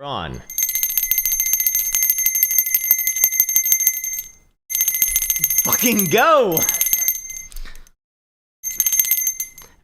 On. Fucking go!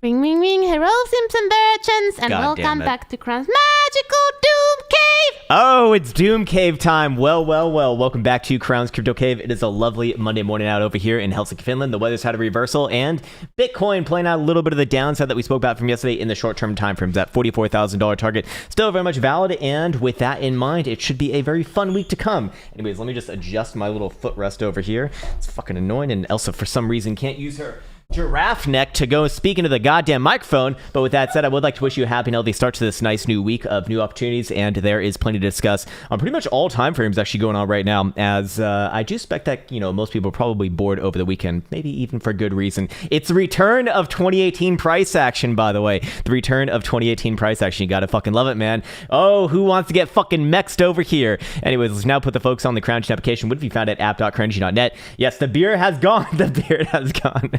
Ring, ring, ring. Hello, Simpson merchants, and welcome back to Krown's magical Doom Cave. Oh, it's Doom Cave time. Well. Welcome back to Krown's Crypto Cave. It is a lovely Monday morning out over here in Helsinki, Finland. The weather's had a reversal, and Bitcoin playing out a little bit of the downside that we spoke about from yesterday in the short-term time frames. That $44,000 target still very much valid, and with that in mind, it should be a very fun week to come. Anyways, let me just adjust my little footrest over here. It's fucking annoying, and Elsa, for some reason, can't use her giraffe neck to go speak into the goddamn microphone. But with that said, I would like to wish you a happy and healthy start to this nice new week of new opportunities, and there is plenty to discuss on pretty much all time frames actually going on right now, as I do expect that, most people are probably bored over the weekend, maybe even for good reason. It's the return of 2018 price action, by the way. The return of 2018 price action. You gotta fucking love it, man. Oh, who wants to get fucking mexed over here? Anyways, let's now put the focus on the Krown application, which can be found at app.krown.net. Yes, the beer has gone. The beard has gone.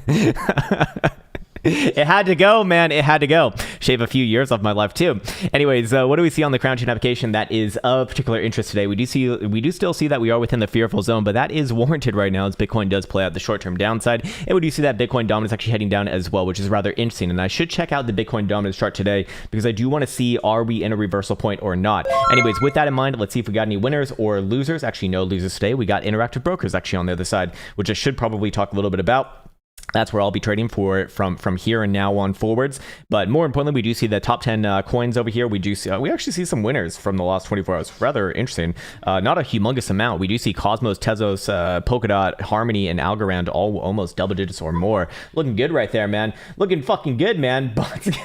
It had to go, man. It had to go. Shave a few years off my life too. Anyways, what do we see on the Krown application that is of particular interest today? We do still see that we are within the fearful zone, but that is warranted right now as Bitcoin does play out the short-term downside, and we do see that Bitcoin dominance actually heading down as well, which is rather interesting. And I should check out the Bitcoin dominance chart today because I do want to see, are we in a reversal point or not? Anyways, with that in mind, let's see if we got any winners or losers. Actually, no losers today. We got interactive brokers actually on the other side, which I should probably talk a little bit about. That's where I'll be trading from here and now on forwards. But more importantly, we do see the top 10 coins over here. We actually see some winners from the last 24 hours. Rather interesting. Not a humongous amount. We do see Cosmos, Tezos, Polkadot, Harmony, and Algorand all almost double digits or more. Looking good right there, man. Looking fucking good, man. But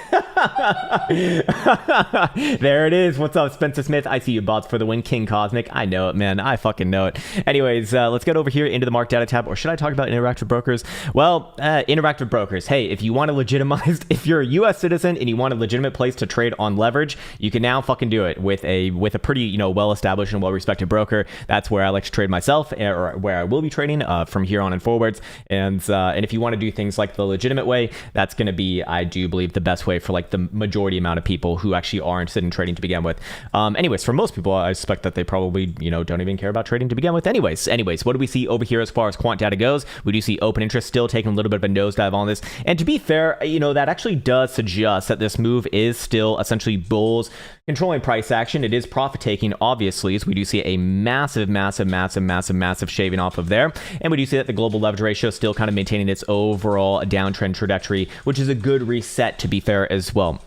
there it is. What's up, Spencer Smith? I see you, bots for the win. King Cosmic. I know it, man. I fucking know it. Anyways, let's get over here into the market data tab. Or should I talk about interactive brokers? Well, interactive brokers. Hey, if you want a legitimized, if you're a U.S. citizen and you want a legitimate place to trade on leverage, you can now fucking do it with a pretty well-established and well-respected broker. That's where I like to trade myself, or where I will be trading from here on and forwards. And if you want to do things like the legitimate way, that's going to be, I do believe, the best way for like the majority amount of people who actually are interested in trading to begin with. Anyways, for most people, I suspect that they probably don't even care about trading to begin with. Anyways, what do we see over here as far as quant data goes? We do see open interest still taking a little bit of a nosedive on this, and to be fair, that actually does suggest that this move is still essentially bulls controlling price action. It is profit taking, obviously, as we do see a massive shaving off of there, and we do see that the global leverage ratio is still kind of maintaining its overall downtrend trajectory, which is a good reset, to be fair, as well.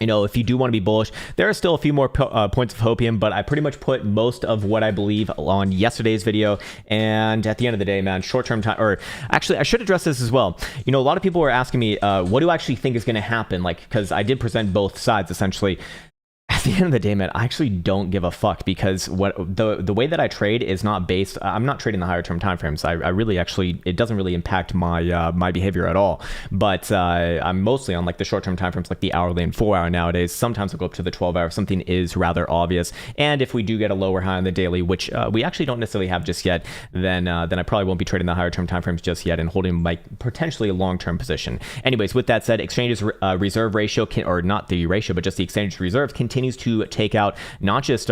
If you do want to be bullish, there are still a few more points of hopium, but I pretty much put most of what I believe on yesterday's video. And at the end of the day, man, short-term time, or actually, I should address this as well. A lot of people were asking me, what do I actually think is going to happen? Because I did present both sides, essentially. At the end of the day, man, I actually don't give a fuck, because the way that I trade is not based. I'm not trading the higher term timeframes. I really actually, it doesn't really impact my my behavior at all. But I'm mostly on like the short term timeframes, like the hourly and 4 hour nowadays. Sometimes I'll go up to the 12 hour if something is rather obvious. And if we do get a lower high on the daily, which we actually don't necessarily have just yet, then I probably won't be trading the higher term timeframes just yet and holding like potentially a long term position. Anyways, with that said, exchanges reserve ratio or not the ratio, but just the exchange reserves continues to take out not just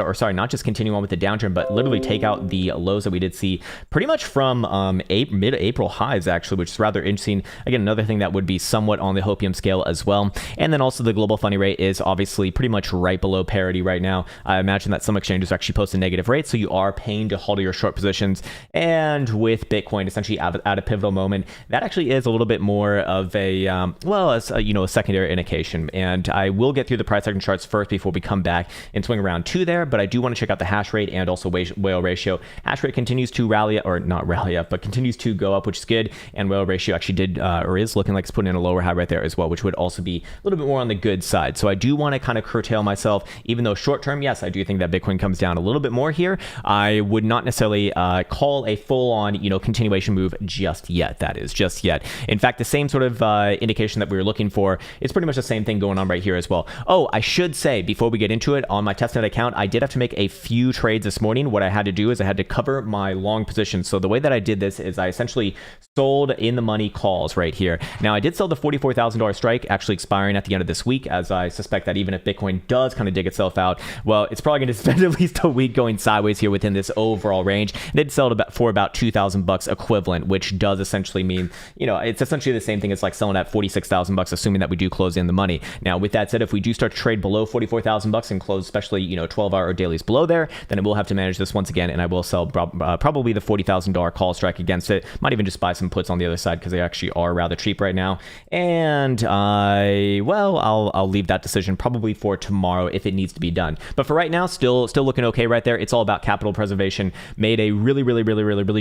continue on with the downturn, but literally take out the lows that we did see pretty much from mid-April highs, actually, which is rather interesting. Again, another thing that would be somewhat on the hopium scale as well. And then also the global funding rate is obviously pretty much right below parity right now. I imagine that some exchanges actually post a negative rate, so you are paying to hold your short positions. And with Bitcoin essentially at a pivotal moment, that actually is a little bit more of a a secondary indication. And I will get through the price action charts first before we come back and swing around to there, but I do want to check out the hash rate and also whale ratio. Hash rate continues to rally, or not rally up, but continues to go up, which is good. And whale ratio actually did, or is looking like it's putting in a lower high right there as well, which would also be a little bit more on the good side. So I do want to kind of curtail myself, even though short term, yes, I do think that Bitcoin comes down a little bit more here. I would not necessarily call a full on, continuation move just yet. That is just yet. In fact, the same sort of indication that we were looking for, it's pretty much the same thing going on right here as well. Oh, I should say before we we get into it, on my testnet account, I did have to make a few trades this morning. What I had to do is I had to cover my long position. So the way that I did this is I essentially sold in the money calls right here. Now I did sell the $44,000 strike, actually expiring at the end of this week, as I suspect that even if Bitcoin does kind of dig itself out, well, it's probably going to spend at least a week going sideways here within this overall range. And it did sell it for about $2,000 equivalent, which does essentially mean, you know, it's essentially the same thing as like selling at $46,000, assuming that we do close in the money. Now, with that said, if we do start to trade below $44,000 and close, especially, you know, 12-hour dailies below there, then it will have to manage this once again, and I will sell probably the $40,000 call strike against it. Might even just buy some puts on the other side because they actually are rather cheap right now. And I'll leave that decision probably for tomorrow if it needs to be done. But for right now, still looking okay right there. It's all about capital preservation. Made a really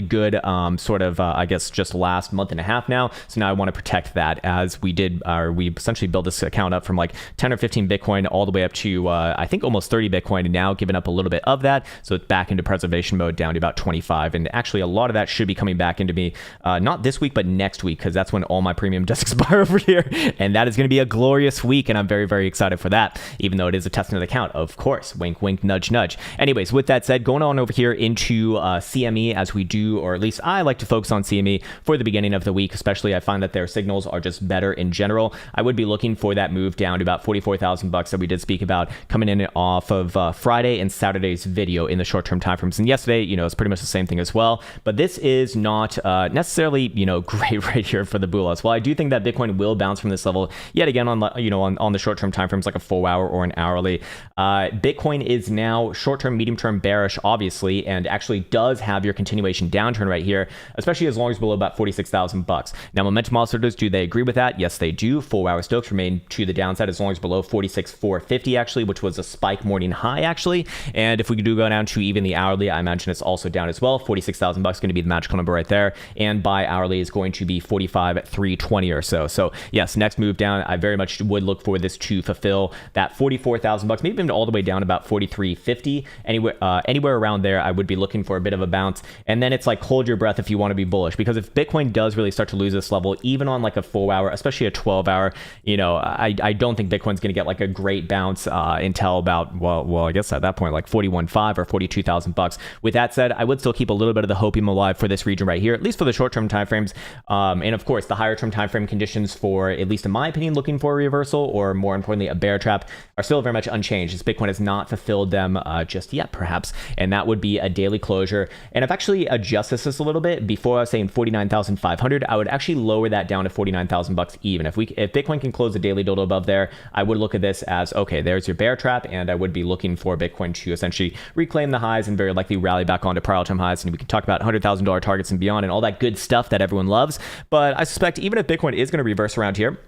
good I guess just last month and a half now. So now I want to protect that, as we essentially built this account up from like 10 or 15 Bitcoin all the way up to I think almost 30 Bitcoin, and now giving up a little bit of that. So it's back into preservation mode down to about 25. And actually a lot of that should be coming back into me not this week, but next week, because that's when all my premium does expire over here. And that is going to be a glorious week, and I'm very excited for that, even though it is a testnet account, of course. Wink, wink, nudge, nudge. Anyways, with that said, going on over here into CME, as we do, or at least I like to focus on CME for the beginning of the week, especially. I find that their signals are just better in general. I would be looking for that move down to about $44,000 that we did speak about coming in off of Friday and Saturday's video in the short-term timeframes. And yesterday, you know, it's pretty much the same thing as well. But this is not necessarily, you know, great right here for the Bulas. Well, I do think that Bitcoin will bounce from this level yet again on the short-term timeframes, like a 4-hour or an hourly. Bitcoin is now short-term, medium-term bearish, obviously, and actually does have your continuation downturn right here, especially as long as below about $46,000. Now, momentum oscillators, do they agree with that? Yes, they do. 4-hour Stokes remain to the downside as long as below 46,450 actually, which was a spike morning high actually. And if we do go down to even the hourly, I imagine it's also down as well. $46,000 going to be the magical number right there, and by hourly is going to be 45,320 or so. So yes, next move down, I very much would look for this to fulfill that $44,000, maybe even all the way down about 4350. Anywhere around there, I would be looking for a bit of a bounce. And then it's like, hold your breath if you want to be bullish, because if Bitcoin does really start to lose this level, even on like a 4-hour, especially a 12-hour, you know, I don't think Bitcoin's going to get like a great bounce until about, well, I guess at that point, like 41.5 or $42,000. With that said, I would still keep a little bit of the hopium alive for this region right here, at least for the short-term timeframes. And of course, the higher-term timeframe conditions for, at least in my opinion, looking for a reversal, or more importantly, a bear trap, are still very much unchanged, as Bitcoin has not fulfilled them just yet, perhaps. And that would be a daily closure. And I've actually adjusted this a little bit. Before I was saying 49,500, I would actually lower that down to $49,000 even. If Bitcoin can close a daily dodo above there, I would look at this as, okay, there's your bear trap, and I would be looking for Bitcoin to essentially reclaim the highs and very likely rally back onto prior all-time highs. And we can talk about $100,000 targets and beyond and all that good stuff that everyone loves. But I suspect even if Bitcoin is going to reverse around here,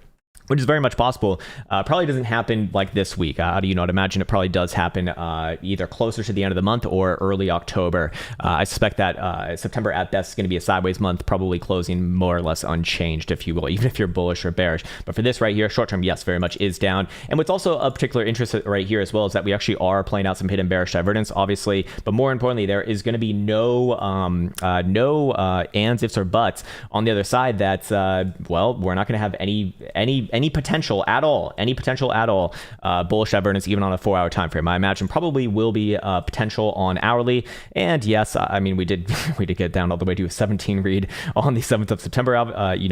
which is very much possible, probably doesn't happen like this week. I'd imagine it probably does happen either closer to the end of the month or early October. I suspect that September at best is going to be a sideways month, probably closing more or less unchanged, if you will, even if you're bullish or bearish. But for this right here, short term, yes, very much is down. And what's also of particular interest right here as well is that we actually are playing out some hidden bearish divergence, obviously. But more importantly, there is going to be no ands, ifs, or buts on the other side. That's we're not going to have any potential at all, bullish divergence even on a 4-hour time frame. I imagine probably will be potential on hourly. And yes, I mean, we did get down all the way to a 17 read on the 7th of September,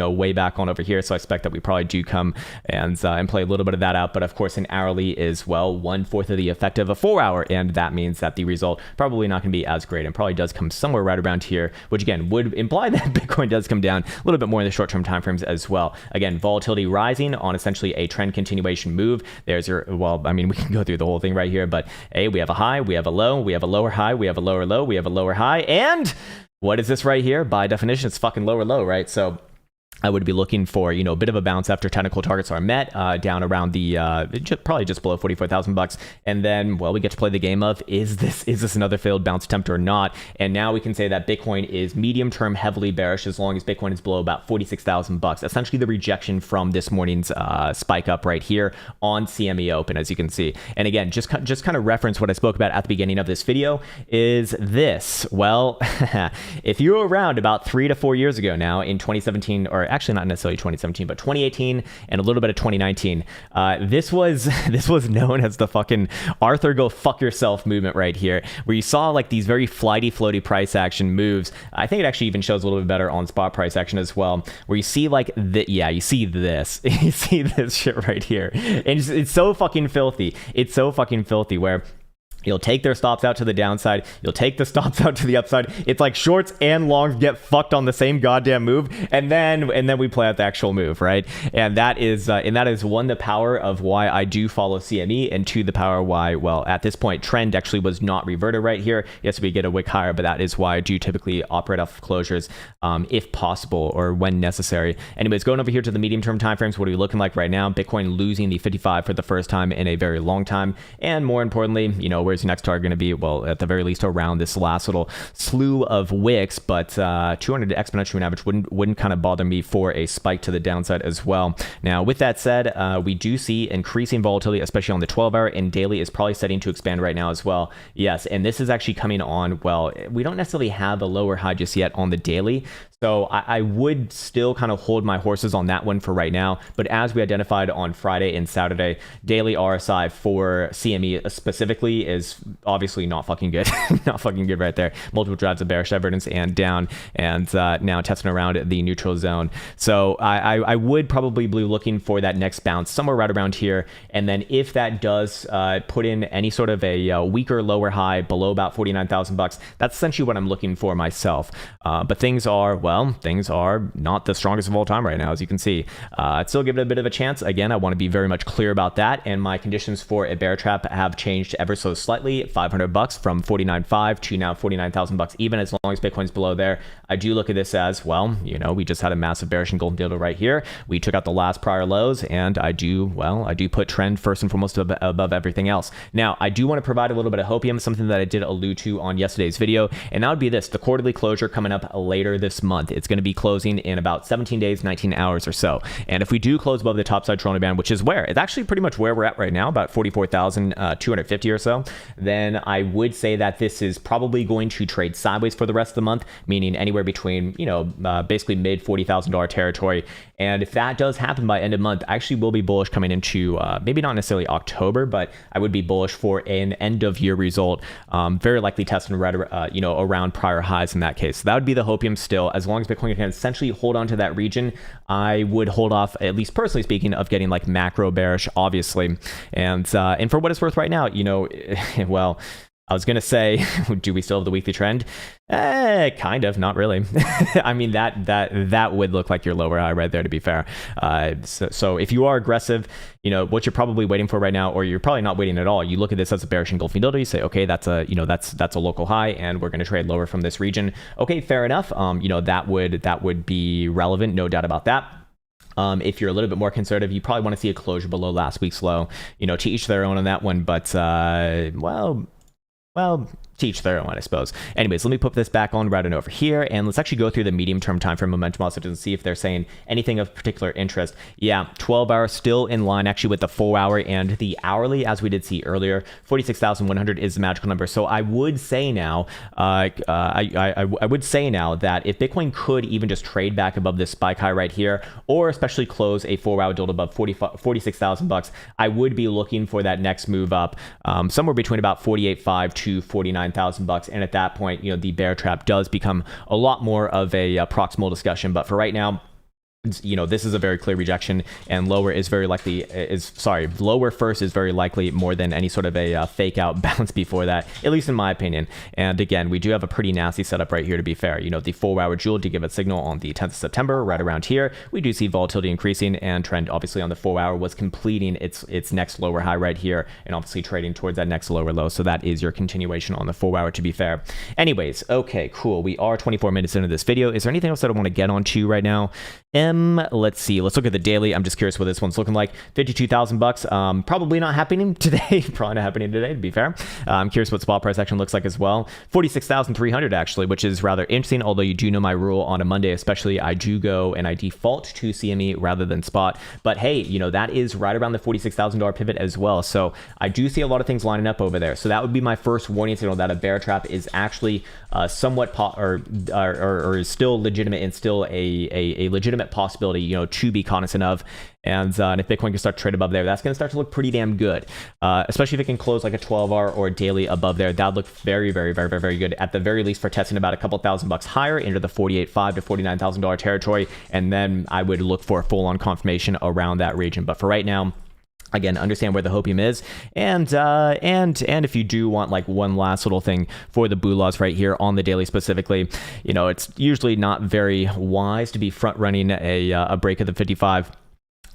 way back on over here. So I expect that we probably do come and play a little bit of that out. But of course, an hourly is 1/4 of the effect of a 4-hour, and that means that the result probably not going to be as great, and probably does come somewhere right around here, which again would imply that Bitcoin does come down a little bit more in the short-term timeframes as well. Again, volatility rising on essentially a trend continuation move. There's your, we can go through the whole thing right here, but we have a high, we have a low, we have a lower high, we have a lower low, we have a lower high, and what is this right here? By definition, it's fucking lower low, right? So I would be looking for, a bit of a bounce after technical targets are met, down around the probably just below $44,000, and then we get to play the game of is this another failed bounce attempt or not? And now we can say that Bitcoin is medium term heavily bearish as long as Bitcoin is below about $46,000. Essentially, the rejection from this morning's spike up right here on CME Open, as you can see. And again, just kind of reference what I spoke about at the beginning of this video is this. Well, if you were around about 3 to 4 years ago now in 2017 or or actually not necessarily 2017, but 2018 and a little bit of 2019. This was known as the fucking Arthur go fuck yourself movement right here, where you saw like these very flighty, floaty price action moves. I think it actually even shows a little bit better on spot price action as well, where you see like you see this, you see this shit right here, and it's so fucking filthy. It's so fucking filthy where you'll take their stops out to the downside. You'll take the stops out to the upside. It's like shorts and longs get fucked on the same goddamn move, and then we play out the actual move, right? And that is one, the power of why I do follow CME, and two, the power why, well, at this point, trend actually was not reverted right here. Yes, we get a wick higher, but that is why I do typically operate off closures, if possible or when necessary. Anyways, going over here to the medium-term timeframes, what are we looking like right now? Bitcoin losing the 55 for the first time in a very long time, and more importantly, where's your next target going to be? Well, at the very least around this last little slew of wicks, but 200 exponential moving average wouldn't kind of bother me for a spike to the downside as well. Now, with that said, we do see increasing volatility, especially on the 12-hour, and daily is probably setting to expand right now as well. Yes, and this is actually coming on, well, we don't necessarily have a lower high just yet on the daily, so I would still kind of hold my horses on that one for right now. But as we identified on Friday and Saturday, daily RSI for CME specifically is obviously not fucking good. Not fucking good right there. Multiple drives of bearish divergence and down, and now testing around the neutral zone. So I would probably be looking for that next bounce somewhere right around here. And then if that does put in any sort of a weaker lower high below about 49,000 bucks, that's essentially what I'm looking for myself. But things are not the strongest of all time right now, as you can see. I'd still give it a bit of a chance. Again, I want to be very much clear about that, and my conditions for a bear trap have changed ever so slightly. 500 bucks from 49.5 to now 49,000 bucks, even as long as Bitcoin's below there. I do look at this as, well, we just had a massive bearish engulfing dildo right here. We took out the last prior lows, and I do put trend first and foremost above everything else. Now, I do want to provide a little bit of hopium, something that I did allude to on yesterday's video, and that would be this: the quarterly closure coming up later this month. It's going to be closing in about 17 days, 19 hours or so. And if we do close above the topside Toronto band, which is where it's actually pretty much where we're at right now, about 44,250 or so, then I would say that this is probably going to trade sideways for the rest of the month, meaning anywhere between, basically mid $40,000 territory. And if that does happen by end of month, I actually will be bullish coming into maybe not necessarily October, but I would be bullish for an end of year result, very likely testing right around prior highs in that case. So that would be the hopium still. As long as Bitcoin can essentially hold on to that region, I would hold off, at least personally speaking, of getting like macro bearish, obviously. And for what it's worth right now, well, I was going to say, do we still have the weekly trend? Kind of, not really. I mean, that would look like your lower high right there, to be fair. So if you are aggressive, what you're probably waiting for right now, or you're probably not waiting at all, you look at this as a bearish engulfing dildo, you say, okay, that's a local high, and we're going to trade lower from this region. Okay, fair enough. That would be relevant, no doubt about that. If you're a little bit more conservative, you probably want to see a closure below last week's low. To each their own on that one, but well, teach their own, I suppose. Anyways, let me put this back on right on over here, and let's actually go through the medium-term time frame momentum also to see if they're saying anything of particular interest. Yeah, 12-hour still in line actually with the 4-hour and the hourly, as we did see earlier. 46,100 is the magical number. So I would say now, I would say now that if Bitcoin could even just trade back above this spike high right here, or especially close a 4-hour dildo above 46,000 bucks, I would be looking for that next move up, somewhere between about 48.5 to 49,000 bucks, and at that point, the bear trap does become a lot more of a proximal discussion. But for right now, this is a very clear rejection, and lower first is very likely more than any sort of a fake out bounce before that, at least in my opinion. And again, we do have a pretty nasty setup right here, to be fair. The 4-hour jewel did give a signal on the 10th of September, right around here. We do see volatility increasing, and trend obviously on the 4-hour was completing its next lower high right here, and obviously trading towards that next lower low. So that is your continuation on the 4-hour, to be fair. Anyways, okay, cool. We are 24 minutes into this video. Is there anything else that I want to get onto right now? Let's see. Let's look at the daily. I'm just curious what this one's looking like. 52,000 bucks. Probably not happening today. Probably not happening today, to be fair. I'm curious what spot price action looks like as well. 46,300 actually, which is rather interesting. Although you do know my rule on a Monday, especially, I do go and I default to CME rather than spot. But hey, that is right around the $46,000 pivot as well. So I do see a lot of things lining up over there. So that would be my first warning signal that a bear trap is actually somewhat or is still legitimate, and still a legitimate possibility, to be cognizant of. And if Bitcoin can start to trade above there, that's going to start to look pretty damn good, especially if it can close like a 12-hour or a daily above there. That would look very, very, very, very, very good, at the very least, for testing about a couple $1,000 higher into the $48,500 to $49,000 territory. And then I would look for a full-on confirmation around that region. But for right now, again, understand where the hopium is, and if you do want like one last little thing for the Bulas right here on the daily specifically, it's usually not very wise to be front running a break of the 55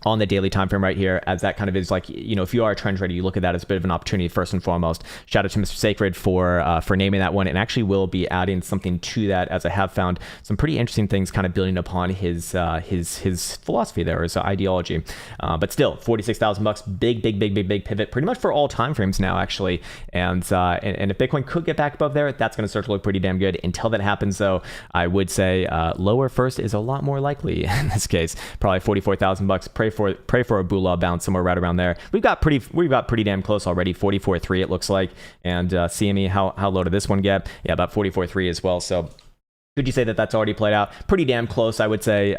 on the daily time frame right here, as that kind of is like, if you are a trend trader, you look at that as a bit of an opportunity first and foremost. Shout out to Mr. Sacred for naming that one, and actually will be adding something to that, as I have found some pretty interesting things kind of building upon his philosophy there, his ideology. But still, $46,000, big pivot, pretty much for all time frames now, actually. And if Bitcoin could get back above there, that's going to start to look pretty damn good. Until that happens, though, I would say lower first is a lot more likely in this case. Probably $44,000. Pray for a Bula bounce somewhere right around there. We've got pretty damn close already. 44.3 it looks like. And CME, how low did this one get? Yeah, about 44.3 as well. So could you say that that's already played out? Pretty damn close, I would say.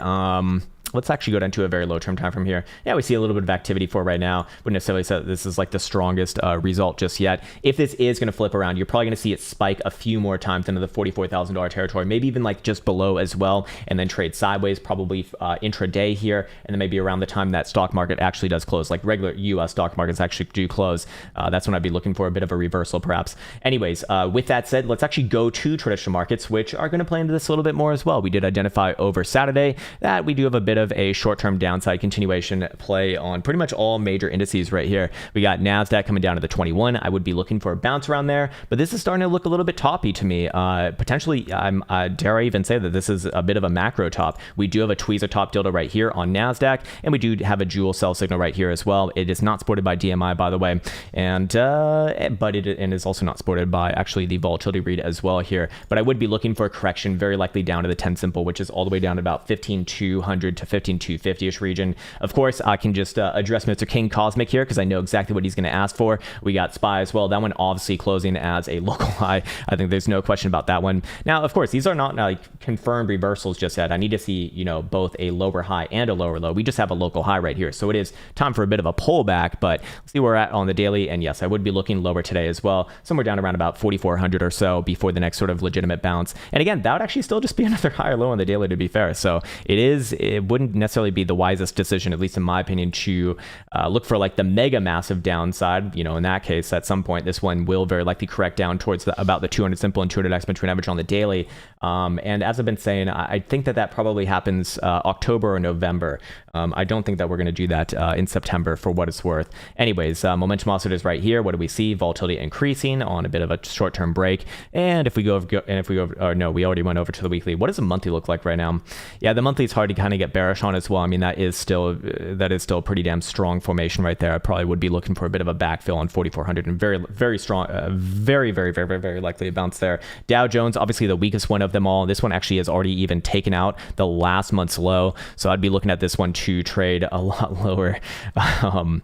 Let's actually go down to a very low term time from here. Yeah, we see a little bit of activity for right now. Wouldn't necessarily say that this is like the strongest result just yet. If this is going to flip around, you're probably going to see it spike a few more times into the $44,000 territory, maybe even like just below as well, and then trade sideways probably intraday here, and then maybe around the time that stock market actually does close, like regular US stock markets actually do close. That's when I'd be looking for a bit of a reversal perhaps. Anyways, with that said, let's actually go to traditional markets, which are going to play into this a little bit more as well. We did identify over Saturday that we do have a bit of a short-term downside continuation play on pretty much all major indices right here. We got NASDAQ coming down to the 21. I would be looking for a bounce around there, but this is starting to look a little bit toppy to me. Potentially, dare I even say that this is a bit of a macro top. We do have a tweezer top dildo right here on NASDAQ, and we do have a jewel sell signal right here as well. It is not supported by DMI, by the way, but it is also not supported by actually the volatility read as well here. But I would be looking for a correction very likely down to the 10 simple, which is all the way down to about 15,200 to 15,250-ish region. Of course, I can just address Mr. King Cosmic here because I know exactly what he's going to ask for. We got SPY as well. That one obviously closing as a local high. I think there's no question about that one. Now, of course, these are not like confirmed reversals just yet. I need to see, both a lower high and a lower low. We just have a local high right here. So it is time for a bit of a pullback, but let's see where we're at on the daily. And yes, I would be looking lower today as well, somewhere down around about 4,400 or so before the next sort of legitimate bounce. And again, that would actually still just be another higher low on the daily, to be fair. So it wouldn't necessarily be the wisest decision, at least in my opinion, to look for like the mega massive downside. In that case, at some point, this one will very likely correct down towards about the 200 simple and 200 exponential average on the daily. And as I've been saying, I think that probably happens October or November. I don't think that we're going to do that in September, for what it's worth. Anyways, momentum oscillators right here. What do we see? Volatility increasing on a bit of a short-term break. And if we go no, we already went over to the weekly. What does the monthly look like right now? Yeah, the monthly is hard to kind of get bearish on as well. I mean, that is still a pretty damn strong formation right there. I probably would be looking for a bit of a backfill on 4,400 and very, very strong, very, very, very, very, very likely a bounce there. Dow Jones, obviously the weakest one of them all. This one actually has already even taken out the last month's low. So I'd be looking at this one to trade a lot lower, on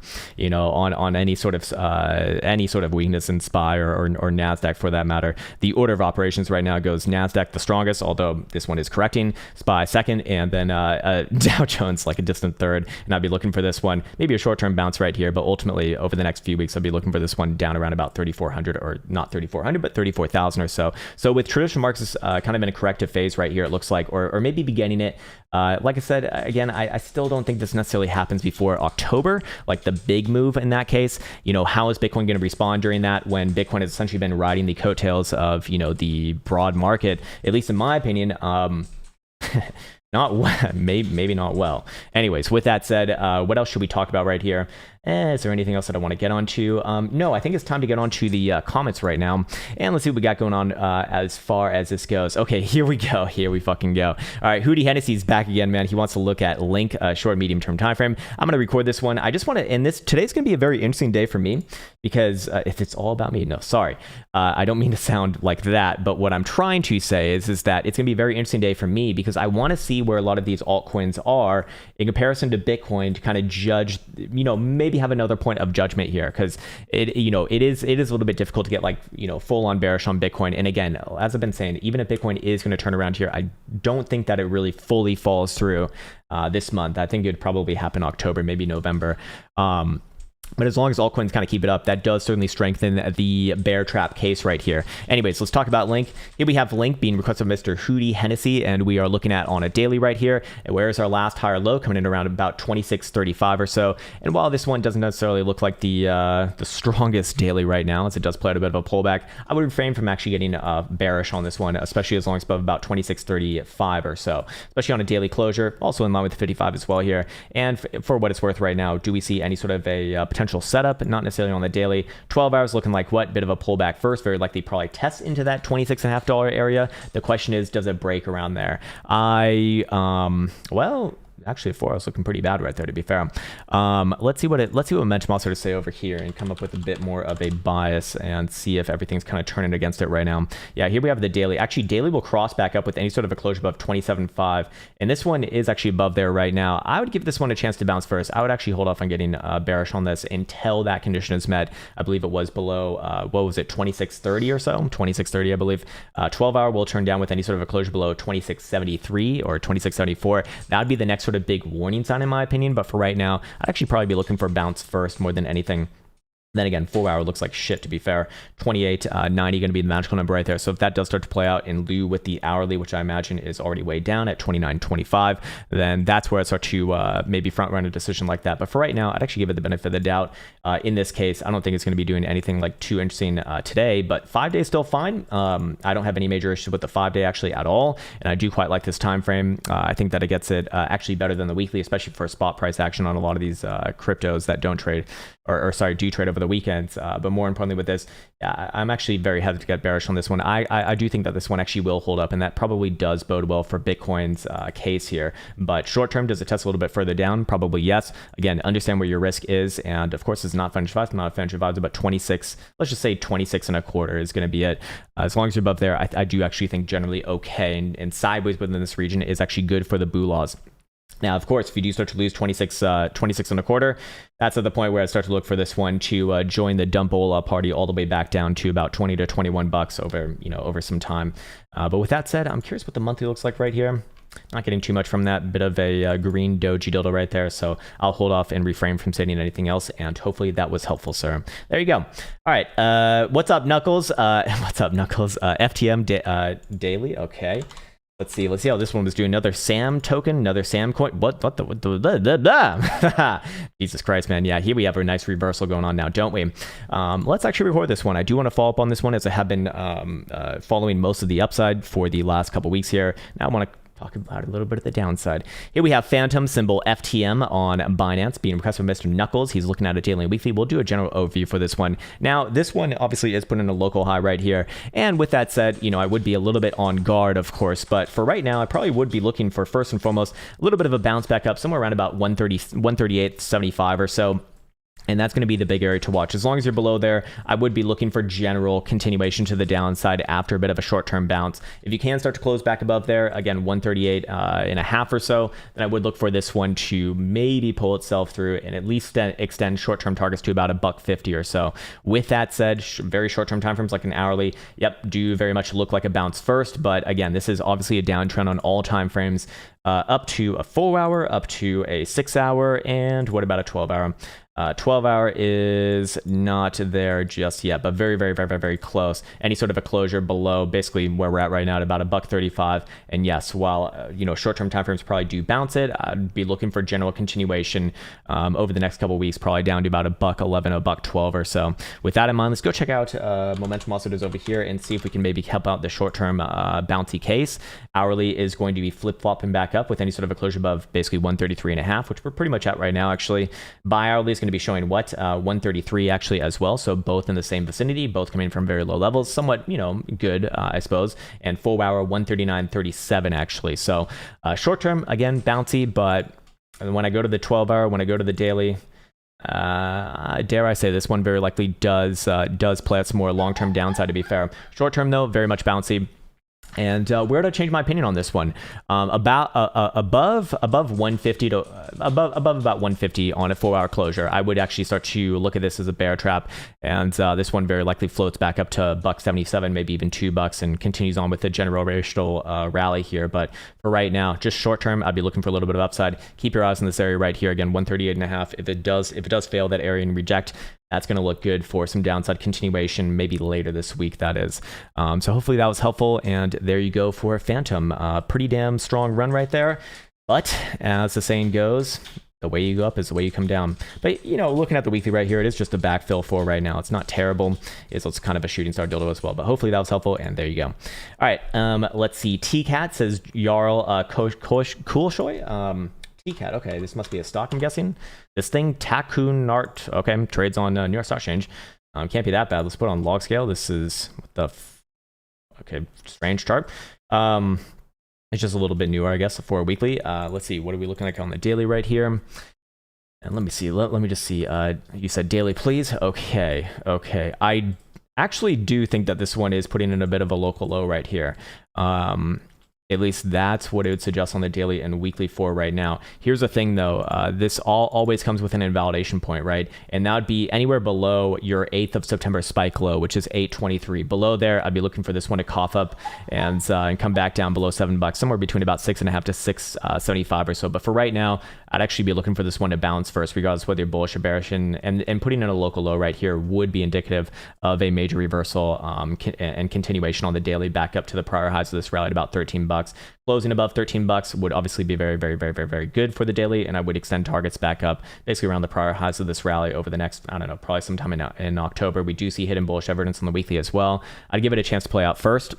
any sort of weakness in SPY or NASDAQ for that matter. The order of operations right now goes NASDAQ the strongest, although this one is correcting, SPY second, and then Dow Jones like a distant third. And I'd be looking for this one, maybe a short-term bounce right here, but ultimately over the next few weeks, I'll be looking for this one down around about 3,400, or not 3,400, but 34,000 or so. So with traditional markets kind of in a corrective phase right here, it looks like, or maybe beginning it. Like I said, again, I still don't think this necessarily happens before October, like the big move in that case. How is Bitcoin going to respond during that, when Bitcoin has essentially been riding the coattails of, the broad market, at least in my opinion, maybe not well. Anyways, with that said, what else should we talk about right here? Is there anything else that I want to get onto? No, I think it's time to get onto the comments right now. And let's see what we got going on as far as this goes. Okay, here we go. Here we fucking go. All right, Hootie Hennessy's back again, man. He wants to look at Link, short, medium term time frame. I'm going to record this one. I just want to, today's going to be a very interesting day for me, because if it's all about me, no, sorry. I don't mean to sound like that, but what I'm trying to say is that it's going to be a very interesting day for me, because I want to see where a lot of these altcoins are in comparison to Bitcoin, to kind of judge, maybe have another point of judgment here, because it is a little bit difficult to get like, full on bearish on Bitcoin. And again, as I've been saying, even if Bitcoin is going to turn around here, I don't think that it really fully falls through this month. I think it'd probably happen October, maybe November. But as long as altcoins kind of keep it up, that does certainly strengthen the bear trap case right here. Anyways, let's talk about Link. Here we have Link being requested by Mr. Hootie Hennessy, and we are looking at on a daily right here. Where is our last higher low? Coming in around about 26.35 or so. And while this one doesn't necessarily look like the strongest daily right now, as it does play out a bit of a pullback, I would refrain from actually getting bearish on this one, especially as long as it's above about 26.35 or so, especially on a daily closure. Also in line with the 55 as well here. And for what it's worth right now, do we see any sort of a potential setup? Not necessarily on the daily. 12 hours looking like what? Bit of a pullback first. Very likely probably test into that $26.50 area. The question is, does it break around there? Well, actually 4 hours looking pretty bad right there, to be fair. Let's see what momentum also to say over here and come up with a bit more of a bias and see if everything's kind of turning against it right now. Yeah, here we have the daily. Actually, daily will cross back up with any sort of a closure above 27.5, and this one is actually above there right now. I would give this one a chance to bounce first. I would actually hold off on getting bearish on this until that condition is met. I believe it was below what was it, 26.30 or so, 26.30 I believe. 12 hour will turn down with any sort of a closure below 26.73 or 26.74. That would be the next sort of big warning sign in my opinion, but for right now I'd actually probably be looking for a bounce first more than anything. Then again, 4 hour looks like shit, to be fair. 28.90 going to be the magical number right there. So if that does start to play out in lieu with the hourly, which I imagine is already way down at 29.25, then that's where I start to maybe front run a decision like that. But for right now, I'd actually give it the benefit of the doubt. In this case, I don't think it's going to be doing anything like too interesting today, but 5 days still fine. I don't have any major issues with the 5 day actually at all, and I do quite like this time frame. I think that it gets it actually better than the weekly, especially for spot price action on a lot of these cryptos that don't trade or do trade over the weekends. But more importantly with this, I'm actually very hesitant to get bearish on this one. I do think that this one actually will hold up, and that probably does bode well for Bitcoin's case here. But short term, does it test a little bit further down? Probably yes. Again, understand where your risk is, and of course it's not financial advice, not financial advisor, but 26, let's just say 26.25 is going to be it. As long as you're above there, I do actually think generally okay, and sideways within this region is actually good for the boo laws. Now, of course, if you do start to lose 26.25, that's at the point where I start to look for this one to join the dumbola party all the way back down to about 20 to 21 bucks over some time. But with that said, I'm curious what the monthly looks like right here. Not getting too much from that. Bit of a green doji dildo right there. So I'll hold off and refrain from saying anything else. And hopefully that was helpful, sir. There you go. All right. What's up, Knuckles? What's up, Knuckles? FTM daily. Okay. Let's see how this one was doing. Another Sam token, another Sam coin. What the Jesus Christ, man. Yeah, here we have a nice reversal going on now, don't we? Let's actually record this one. I do want to follow up on this one, as I have been following most of the upside for the last couple weeks here. Now I want to talk about a little bit of the downside. Here we have Phantom symbol FTM on Binance being requested by Mr. Knuckles. He's looking at a daily and weekly. We'll do a general overview for this one. Now, this one obviously is put in a local high right here. And with that said, I would be a little bit on guard, of course. But for right now, I probably would be looking for, first and foremost, a little bit of a bounce back up, somewhere around about 138.75 or so. And that's going to be the big area to watch. As long as you're below there, I would be looking for general continuation to the downside after a bit of a short-term bounce. If you can start to close back above there, again, 138.5 or so, then I would look for this one to maybe pull itself through and at least extend short-term targets to about $1.50 or so. With that said, very short-term time frames like an hourly, do very much look like a bounce first. But again, this is obviously a downtrend on all time frames, up to a 4 hour, up to a 6 hour, and what about a 12 hour? 12 hour is not there just yet, but very, very, very, very, very close. Any sort of a closure below basically where we're at right now at about $1.35. And yes, while short-term timeframes probably do bounce it, I'd be looking for general continuation over the next couple of weeks, probably down to about $1.11, $1.12 or so. With that in mind, let's go check out Momentum also does over here and see if we can maybe help out the short-term bouncy case. Hourly is going to be flip-flopping back up with any sort of a closure above basically 133.5, which we're pretty much at right now actually. Buy hourly is going to be showing 133 actually as well, so both in the same vicinity, both coming from very low levels, somewhat good I suppose. And 4 hour 139.37 actually. So short term again bouncy, but when I go to the 12 hour, when I go to the daily, dare I say this one very likely does play out some more long-term downside, to be fair. Short term though, very much bouncy. And where to change my opinion on this one? About above 150 to above about 150 on a 4-hour closure, I would actually start to look at this as a bear trap. And this one very likely floats back up to $1.77, maybe even $2, and continues on with the generational rally here. But for right now, just short term, I'd be looking for a little bit of upside. Keep your eyes on this area right here. Again, 138.5. If it does fail that area and reject, that's going to look good for some downside continuation, maybe later this week, that is. So hopefully that was helpful. And there you go for Phantom. Pretty damn strong run right there. But as the saying goes, the way you go up is the way you come down. But, you know, looking at the weekly right here, it is just a backfill for right now. It's not terrible. It's kind of a shooting star dildo as well. But hopefully that was helpful. And there you go. All right. Let's see. T-Cat says Jarl Kulshoy. T-Cat, okay, this must be a stock, I'm guessing. This thing, Takunart, okay, trades on New York Stock Exchange. Can't be that bad. Let's put it on log scale. This is, what the, okay, strange chart. It's just a little bit newer, I guess, for a weekly. Let's see, what are we looking like on the daily right here? And let me see, let me just see. You said daily, please? Okay. I actually do think that this one is putting in a bit of a local low right here. At least that's what it would suggest on the daily and weekly for right now. Here's the thing though, this always comes with an invalidation point, right? And that would be anywhere below your 8th of September spike low, which is 823. Below there, I'd be looking for this one to cough up and come back down below $7, somewhere between about 6.5 to 6.75 or so. But for right now, I'd actually be looking for this one to bounce first, regardless of whether you're bullish or bearish. And putting in a local low right here would be indicative of a major reversal and continuation on the daily back up to the prior highs of this rally at about $13. Closing above $13 would obviously be very, very, very, very, very good for the daily, and I would extend targets back up basically around the prior highs of this rally over the next, I don't know, probably sometime in October. We do see hidden bullish evidence on the weekly as well. I'd give it a chance to play out first.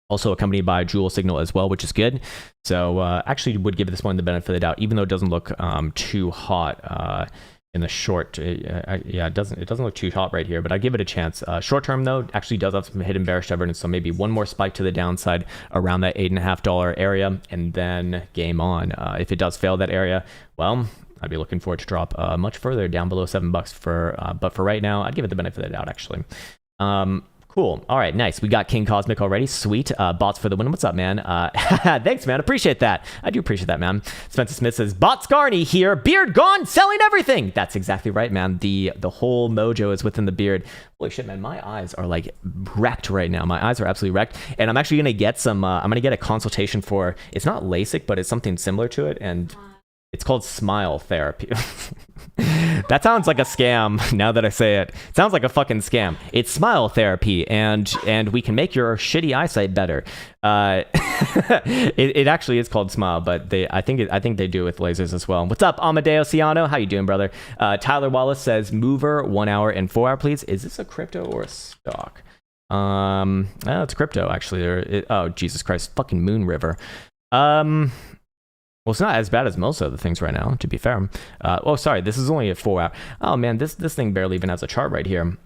Also accompanied by a jewel signal as well, which is good. So actually would give this one the benefit of the doubt, even though it doesn't look too hot in the short. Yeah, it doesn't look too hot right here, but I give it a chance. Short term though, actually does have some hidden bearish evidence, so maybe one more spike to the downside around that $8.50 area, and then game on. If it does fail that area, well, I'd be looking for it to drop much further down below $7 but for right now, I'd give it the benefit of the doubt actually. Cool. All right, nice. We got King Cosmic already. Sweet. Bots for the win. What's up, man? Thanks, man. Appreciate that. I do appreciate that, man. Spencer Smith says, Bots Garney here. Beard gone. Selling everything. That's exactly right, man. The whole mojo is within the beard. Holy shit, man. My eyes are like wrecked right now. My eyes are absolutely wrecked. And I'm actually going to get some, I'm going to get a consultation for, it's not LASIK, but it's something similar to it. And it's called smile therapy. That sounds like a scam now that I say it. It sounds like a fucking scam. It's smile therapy, and we can make your shitty eyesight better. It actually is called smile, but I think they do it with lasers as well. What's up, Amadeo Ciano? How you doing, brother? Tyler Wallace says, mover 1 hour and 4 hour, please. Is this a crypto or a stock? Oh, it's crypto actually. Oh, Jesus Christ. Fucking Moon River. Well, it's not as bad as most other things right now, to be fair. Oh, sorry, this is only a 4 hour. Oh man, this thing barely even has a chart right here.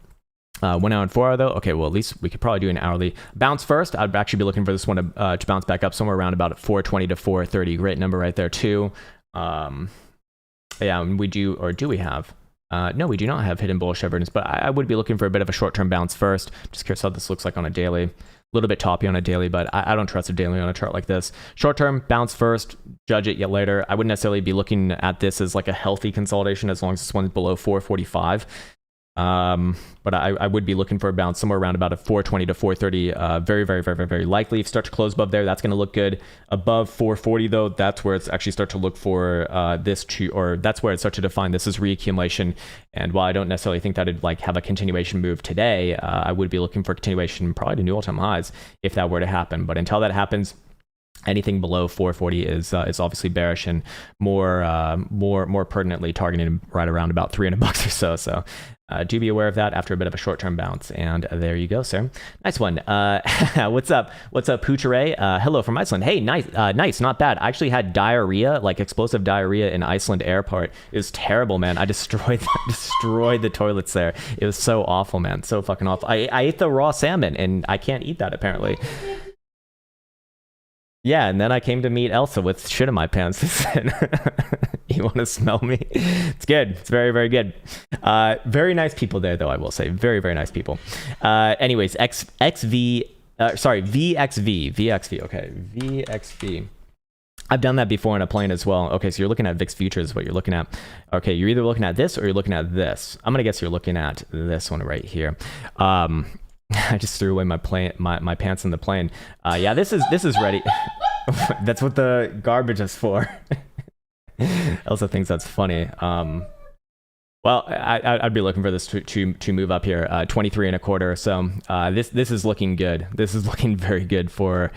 1 hour and 4 hour though. Okay, well at least we could probably do an hourly bounce first. I'd actually be looking for this one to bounce back up somewhere around about 420 to 430. Great number right there too. Yeah, we do, or do we have? No, we do not have hidden bullish evidence, but I would be looking for a bit of a short-term bounce first. Just curious how this looks like on a daily. A little bit toppy on a daily, but I don't trust a daily on a chart like this. Short-term, bounce first, judge it yet later. I wouldn't necessarily be looking at this as like a healthy consolidation as long as this one's below 445. But I would be looking for a bounce somewhere around about a 420 to 430. Very, very, very, very, very likely. If you start to close above there, that's going to look good. Above 440 though, that's where it's actually start to look for that's where it starts to define this as reaccumulation. And while I don't necessarily think that it'd like have a continuation move today, I would be looking for continuation probably to new all-time highs if that were to happen. But until that happens, anything below 440 is obviously bearish and more pertinently targeting right around about $300 or so. So do be aware of that after a bit of a short-term bounce. And there you go, sir. Nice one. What's up? What's up, Poochare? Hello from Iceland. Hey, nice, not bad. I actually had diarrhea, like explosive diarrhea in Iceland airport. It was terrible, man. I destroyed the toilets there. It was so awful, man. So fucking awful. I ate the raw salmon, and I can't eat that apparently. Yeah, and then I came to meet Elsa with shit in my pants. You want to smell me? It's good. It's very, very good. Very nice people there, though, I will say. Very, very nice people. Anyways, XV Sorry, VXV. Okay, VXV. I've done that before in a plane as well. Okay, so you're looking at VIX futures is what you're looking at. Okay, you're either looking at this or you're looking at this. I'm gonna guess you're looking at this one right here. I just threw away my pants in the plane. Yeah, this is ready. That's what the garbage is for. I also think that's funny. Well, I'd be looking for this to move up here, 23 and a quarter. So this is looking good. This is looking very good for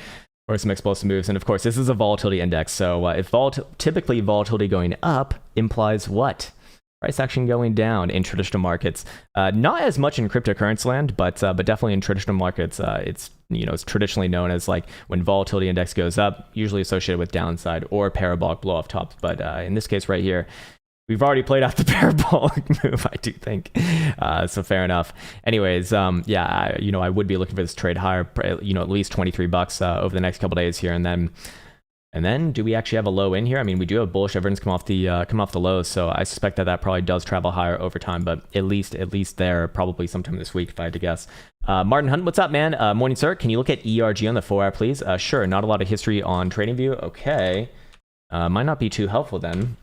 some explosive moves. And of course, this is a volatility index. So if typically volatility going up implies what? Price action going down in traditional markets. Not as much in cryptocurrency land, but definitely in traditional markets. It's traditionally known as like when volatility index goes up, usually associated with downside or parabolic blow off tops. But in this case right here, we've already played out the parabolic move, I do think. So fair enough. Anyways, yeah, I would be looking for this trade higher, at least $23 over the next couple days here, and then do we actually have a low in here? I mean, we do have bullish evidence come off the lows, so I suspect that probably does travel higher over time, but at least there probably sometime this week if I had to guess. Martin Hunt, what's up, man? Morning, sir. Can you look at ERG on the 4 hour, please? Sure. Not a lot of history on TradingView. Okay. Might not be too helpful then.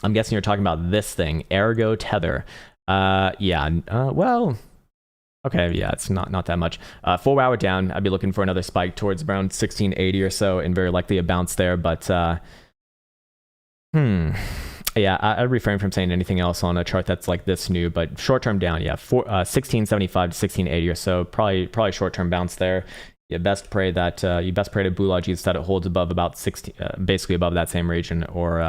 I'm guessing you're talking about this thing, Ergo Tether. Yeah, well, okay, yeah, it's not that much. 4 hour down, I'd be looking for another spike towards around 1680 or so, and very likely a bounce there, but yeah, I'd refrain from saying anything else on a chart that's like this new, but short-term down, yeah, 1675 to 1680 or so, probably short-term bounce there. You best pray to Boulagi's that it holds above about 60, basically above that same region, or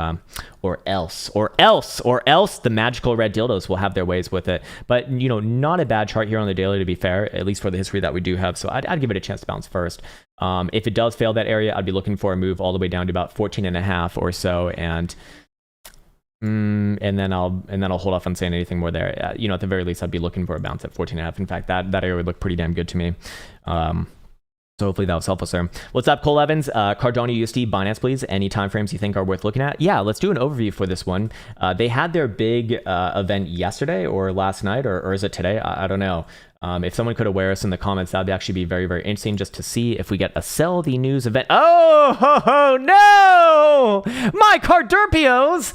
else the magical red dildos will have their ways with it. But not a bad chart here on the daily, to be fair, at least for the history that we do have. So I'd give it a chance to bounce first. If it does fail that area, I'd be looking for a move all the way down to about 14.5 or so, and then I'll hold off on saying anything more there. At the very least, I'd be looking for a bounce at 14.5. In fact, that area would look pretty damn good to me. So hopefully that was helpful, sir. What's up, Cole Evans? Cardano USD, Binance, please. Any time frames you think are worth looking at? Yeah, let's do an overview for this one. They had their big event yesterday or last night, or is it today? I don't know. If someone could aware us in the comments, that'd actually be very, very interesting just to see if we get a sell the news event. Oh, no! My Carderpios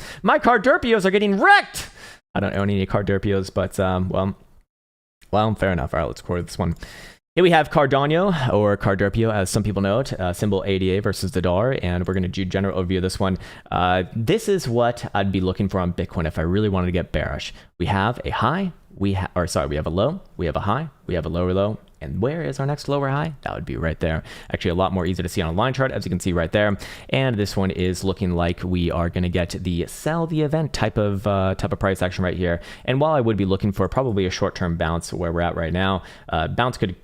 are getting wrecked! I don't own any Carderpios, but, well, fair enough. All right, let's record this one. Here we have Cardano, or Carderpio, as some people know it, symbol ADA versus the dollar, and we're going to do general overview of this one. This is what I'd be looking for on Bitcoin if I really wanted to get bearish. We have a high, we have a low, we have a high, we have a lower low, and where is our next lower high? That would be right there. Actually, a lot more easy to see on a line chart, as you can see right there. And this one is looking like we are going to get the sell the event type of price action right here. And while I would be looking for probably a short-term bounce where we're at right now, bounce could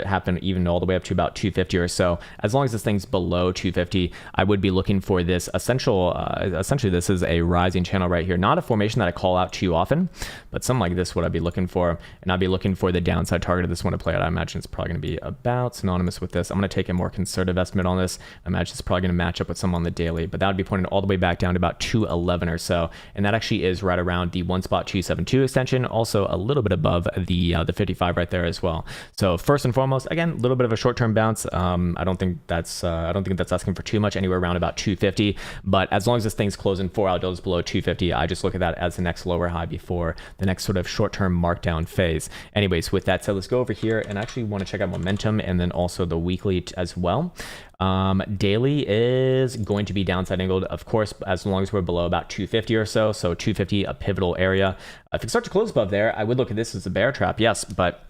happen even all the way up to about 250 or so. As long as this thing's below 250, I would be looking for this essentially this is a rising channel right here. Not a formation that I call out too often, but something like this what I'd be looking for. And I'd be looking for the downside target of this one to play out. I imagine it's probably going to be about synonymous with this. I'm going to take a more conservative estimate on this. I imagine it's probably going to match up with some on the daily, but that would be pointing all the way back down to about 211 or so. And that actually is right around the 272 extension, also a little bit above the 55 right there as well. So first and foremost, again, a little bit of a short-term bounce. I don't think that's asking for too much, anywhere around about 250. But as long as this thing's closing 4 hour dollars below 250, I just look at that as the next lower high before the next sort of short-term markdown phase. Anyways, with that said, let's go over here and actually want to check out momentum and then also the weekly as well. Daily is going to be downside angled, of course, as long as we're below about 250 or so. So 250, a pivotal area. If it starts to close above there, I would look at this as a bear trap, yes, but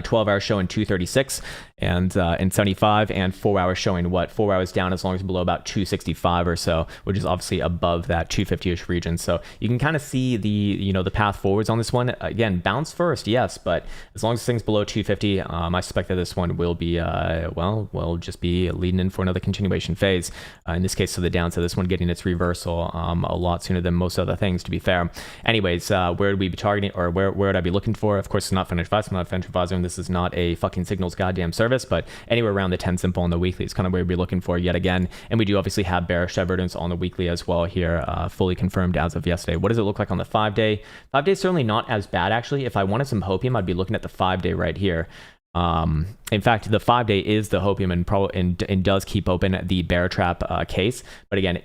12 hours showing 236 and 75, and 4 hours showing 4 hours down as long as below about 265 or so, which is obviously above that 250-ish region. So you can kind of see the the path forwards on this one. Again, bounce first, yes, but as long as things below 250, I suspect that this one will be will just be leading in for another continuation phase. In this case, to the downside, this one getting its reversal a lot sooner than most other things, to be fair. Anyways, where would we be targeting, or where would I be looking for? Of course, it's not financial advice. I'm not a financial advisor, and this is not a fucking Signals goddamn service, but anywhere around the 10 simple on the weekly is kind of where we'd be looking for yet again. And we do obviously have bearish evidence on the weekly as well here, fully confirmed as of yesterday. What does it look like on the 5 day? 5 day is certainly not as bad, actually. If I wanted some hopium, I'd be looking at the 5 day right here. In fact, the 5-day is the hopium and does keep open the bear trap case. But again,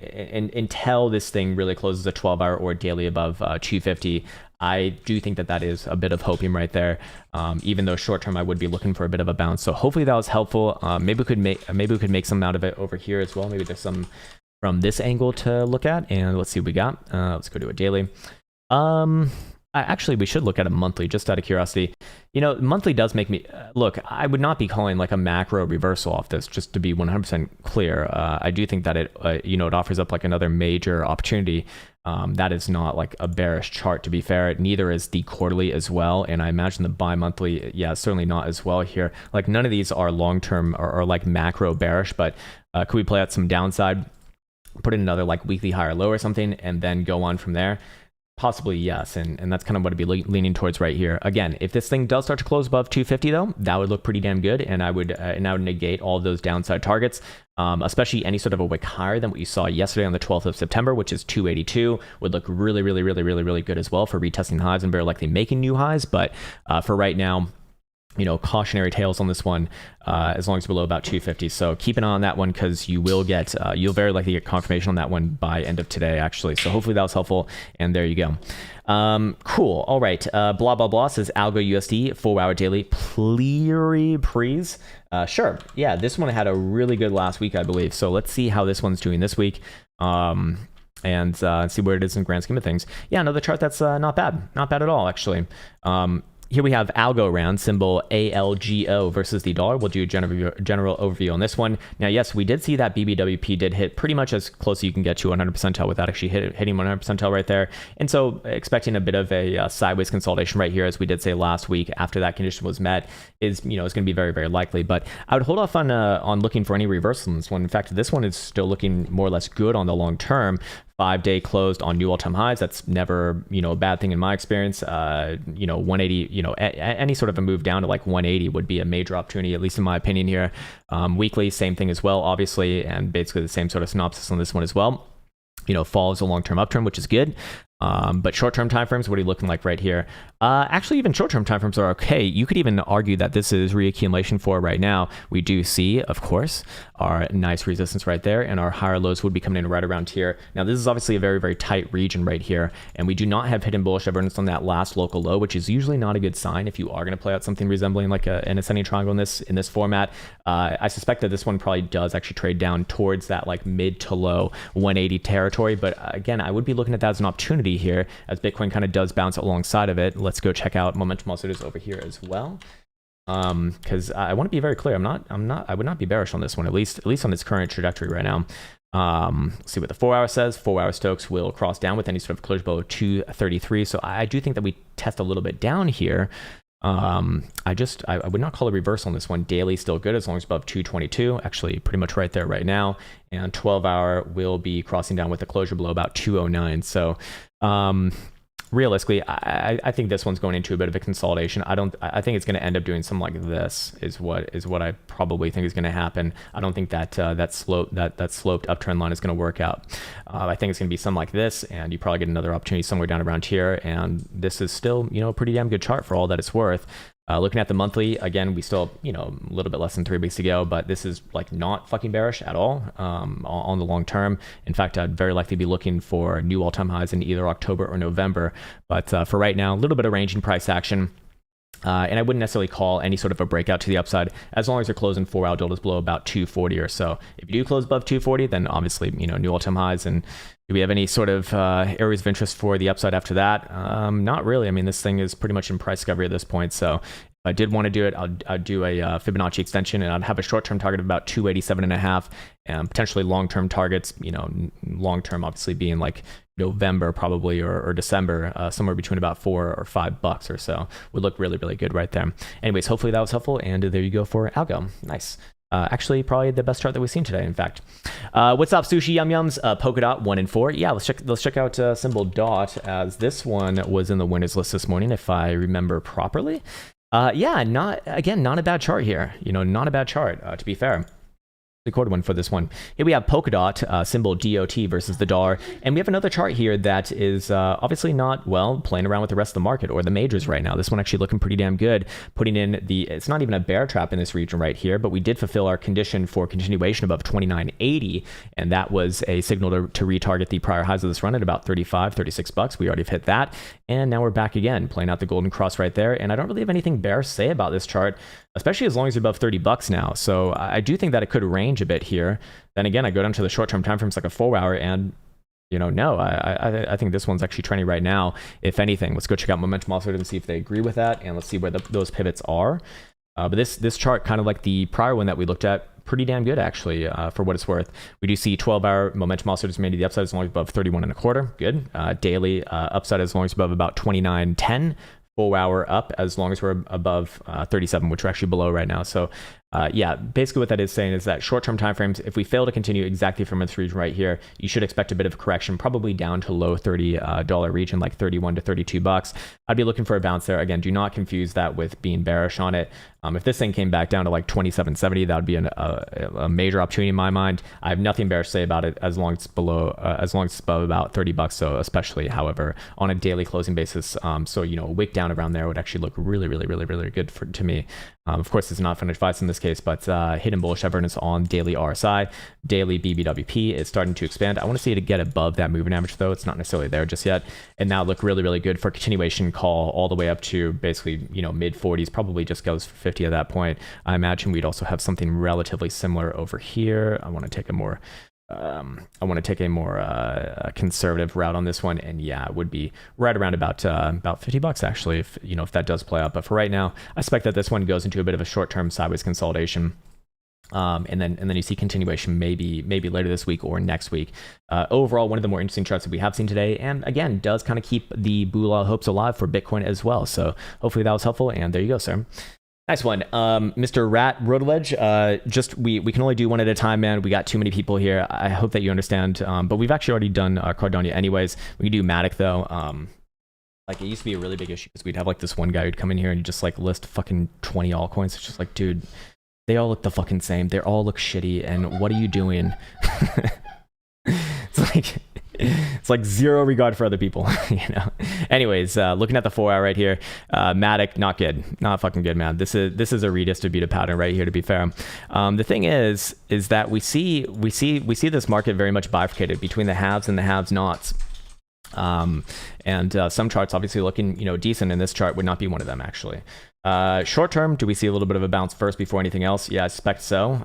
until this thing really closes a 12-hour or daily above 250, I do think that is a bit of hopium right there. Even though short term, I would be looking for a bit of a bounce. So hopefully that was helpful. Maybe we could make some out of it over here as well. Maybe there's some from this angle to look at, and let's see what we got. Let's go to a daily. Actually, we should look at a monthly, just out of curiosity. Monthly does make me look. I would not be calling like a macro reversal off this, just to be 100% clear. I do think that it offers up like another major opportunity. That is not like a bearish chart, to be fair. Neither is the quarterly as well, and I imagine the bi-monthly, certainly not as well here. Like none of these are long-term or like macro bearish, but could we play out some downside, put in another like weekly high or low or something, and then go on from there? Possibly, yes, and that's kind of what I'd be leaning towards right here. Again, if this thing does start to close above 250 though, that would look pretty damn good, and I would negate all of those downside targets, especially any sort of a wick higher than what you saw yesterday on the 12th of September, which is 282, would look really, really, really, really, really good as well for retesting highs and very likely making new highs. But for right now, cautionary tales on this one, as long as below about 250. So keep an eye on that one, because you will get, you'll very likely get confirmation on that one by end of today, actually. So hopefully that was helpful. And there you go. Cool. All right. Blah, blah, blah says Algo USD 4-hour daily please. Sure. Yeah. This one had a really good last week, I believe. So let's see how this one's doing this week. And see where it is in the grand scheme of things. Yeah, another chart that's not bad. Not bad at all, actually. Here we have algo round, symbol ALGO versus the dollar. We'll do a general overview on this one. Now, yes, we did see that BBWP did hit pretty much as close as you can get to 100 percentile without actually hitting 100 percentile right there. And so expecting a bit of a sideways consolidation right here, as we did say last week, after that condition was met, is going to be very, very likely. But I would hold off on looking for any reversal in this one. In fact, this one is still looking more or less good on the long term. 5-day closed on new all-time highs. That's never, a bad thing in my experience. 180, any sort of a move down to like 180 would be a major opportunity, at least in my opinion here. Weekly, same thing as well, obviously, and basically the same sort of synopsis on this one as well. Follows a long-term upturn, which is good. But short-term timeframes, what are you looking like right here? Actually, even short-term timeframes are okay. You could even argue that this is reaccumulation for right now. We do see, of course, our nice resistance right there, and our higher lows would be coming in right around here. Now, this is obviously a very, very tight region right here, and we do not have hidden bullish divergence on that last local low, which is usually not a good sign if you are going to play out something resembling like an ascending triangle in this format. I suspect that this one probably does actually trade down towards that like mid to low 180 territory, but again, I would be looking at that as an opportunity here, as Bitcoin kind of does bounce alongside of it. Let's go check out momentum oscillators over here as well, because I want to be very clear. I would not be bearish on this one, at least on its current trajectory right now. Let's see what the 4-hour says. 4-hour Stokes will cross down with any sort of closure below 233. So I do think that we test a little bit down here. I would not call a reversal on this one. Daily still good as long as above 222, actually pretty much right there right now. And 12-hour will be crossing down with a closure below about 209. So realistically, I think this one's going into a bit of a consolidation. I think it's going to end up doing something like this is what I probably think is going to happen. I don't think that that sloped uptrend line is going to work out. I think it's going to be something like this, and you probably get another opportunity somewhere down around here. And this is still, a pretty damn good chart for all that it's worth. Looking at the monthly, again, we still, a little bit less than 3 weeks to go, but this is like not fucking bearish at all on the long term. In fact, I'd very likely be looking for new all-time highs in either October or November. But for right now, a little bit of range in price action. And I wouldn't necessarily call any sort of a breakout to the upside as long as you're closing 4-hour deltas below about 240 or so. If you do close above 240, then obviously, new all-time highs. And do we have any sort of areas of interest for the upside after that? Not really. I mean, this thing is pretty much in price discovery at this point. So if I did want to do it, I'd do a Fibonacci extension, and I'd have a short-term target of about 287.5, and potentially long-term targets, long-term obviously being like November probably or December, somewhere between about $4 or $5 or so would look really, really good right there. Anyways, hopefully that was helpful, and there you go for algo. Nice. Actually, probably the best chart that we've seen today, in fact. What's up, Sushi Yum Yums? Polka Dot 1 and 4. Yeah, let's check out symbol dot, as this one was in the winners list this morning, if I remember properly. Yeah, not a bad chart here. Not a bad chart, to be fair. Quarter one for this one. Here we have Polkadot, symbol DOT versus the dollar. And we have another chart here that is obviously not, well, playing around with the rest of the market or the majors right now. This one actually looking pretty damn good. Putting in it's not even a bear trap in this region right here, but we did fulfill our condition for continuation above 29.80. And that was a signal to retarget the prior highs of this run at about 35, 36 bucks. We already hit that. And now we're back again, playing out the golden cross right there. And I don't really have anything bearish to say about this chart, especially as long as you're above 30 bucks now. So I do think that it could range a bit here. Then again, I go down to the short-term time frames like a 4 hour, and no, I think this one's actually trending right now. If anything, let's go check out momentum oscillator and see if they agree with that, and let's see where those pivots are. But this chart, kind of like the prior one that we looked at, pretty damn good actually, for what it's worth. We do see 12-hour momentum oscillators made to the upside as long as above 31.25. Good. Daily upside as long as above about 29.10. 4 hour up as long as we're above 37, which we're actually below right now. So yeah, basically what that is saying is that short-term timeframes, if we fail to continue exactly from this region right here, you should expect a bit of a correction, probably down to low $30 region, like 31 to 32 bucks. I'd be looking for a bounce there. Again, do not confuse that with being bearish on it. If this thing came back down to like 27.70, that would be a major opportunity in my mind. I have nothing bearish to say about it as long as it's below, as long as it's above about 30 bucks. So especially, however, on a daily closing basis. So a wick down around there would actually look really, really, really, really good to me. Of course, it's not finished fights in this case, but hidden bullish evidence on daily RSI, daily BBWP is starting to expand. I want to see it get above that moving average, though. It's not necessarily there just yet. And now look really, really good for continuation call all the way up to basically, mid 40s, probably just goes for 50 at that point. I imagine we'd also have something relatively similar over here. I want to take a more conservative route on this one, and yeah, it would be right around about 50 bucks actually, if that does play out. But for right now, I expect that this one goes into a bit of a short-term sideways consolidation. And then you see continuation maybe later this week or next week. Overall, one of the more interesting charts that we have seen today, and again, does kind of keep the Bula hopes alive for Bitcoin as well. So hopefully that was helpful, and there you go, sir. Nice one. Mr. Rat Rotoledge, we can only do one at a time, man. We got too many people here. I hope that you understand. But we've actually already done Cardano anyways. We can do Matic though. Like it used to be a really big issue because we'd have like this one guy who'd come in here and just like list fucking 20 altcoins. It's just like, dude, they all look the fucking same. They all look shitty. And what are you doing? It's like zero regard for other people, Anyways, looking at the 4 hour right here, Matic, not good, not fucking good, man. This is a redistributed pattern right here, to be fair. The thing is that we see this market very much bifurcated between the haves and the have-nots. And some charts obviously looking, decent, and this chart would not be one of them actually. Short term, do we see a little bit of a bounce first before anything else? Yeah, I suspect so.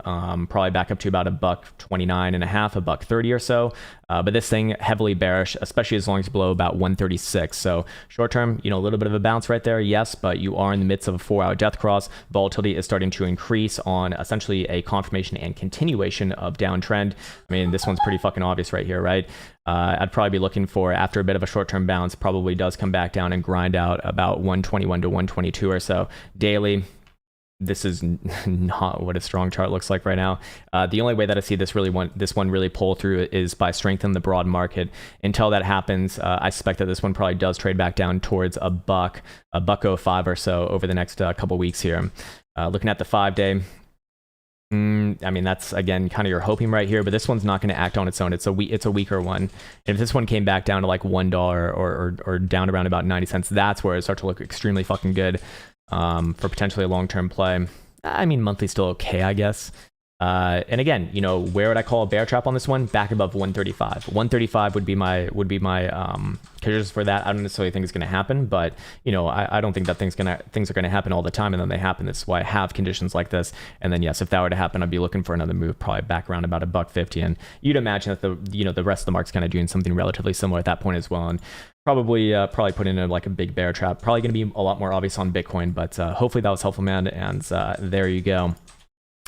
Probably back up to about $1.29.5, $1.30 or so. But this thing heavily bearish, especially as long as below about 136. So short term, a little bit of a bounce right there, yes, but you are in the midst of a 4 hour death cross. Volatility is starting to increase on essentially a confirmation and continuation of downtrend. I mean, this one's pretty fucking obvious right here, right? I'd probably be looking for, after a bit of a short-term bounce, probably does come back down and grind out about 121 to 122 or so daily. This is not what a strong chart looks like right now. The only way that I see this one really pull through is by strengthening the broad market. Until that happens, I suspect that this one probably does trade back down towards a $1.05 or so over the next couple weeks here. Looking at the 5-day. I mean, that's again kind of your hoping right here, but this one's not going to act on its own. It's a weaker one. And if this one came back down to like $1 or down around about 90 cents, that's where it starts to look extremely fucking good for potentially a long-term play. I mean, monthly still okay, I guess. And again, where would I call a bear trap on this one? Back above 135. 135 would be my conditions for that. I don't necessarily think it's going to happen, but I don't think that things are going to happen all the time, and then they happen. That's why I have conditions like this. And then yes, if that were to happen, I'd be looking for another move, probably back around about $1.50. And you'd imagine that the rest of the market's kind of doing something relatively similar at that point as well. And probably put in like a big bear trap. Probably going to be a lot more obvious on Bitcoin, but hopefully that was helpful, man. And there you go.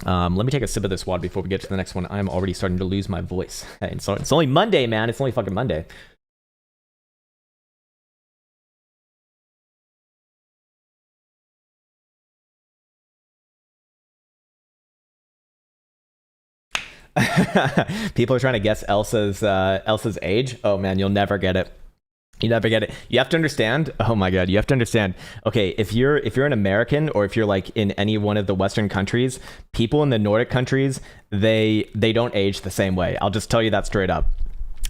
Let me take a sip of this water before we get to the next one. I'm already starting to lose my voice. Hey, so it's only Monday, man. It's only fucking Monday. People are trying to guess Elsa's age. Oh man, you'll never get it. You never get it. You have to understand. Oh my God, you have to understand. Okay, if you're an American, or if you're like in any one of the Western countries, people in the Nordic countries, they don't age the same way. I'll just tell you that straight up.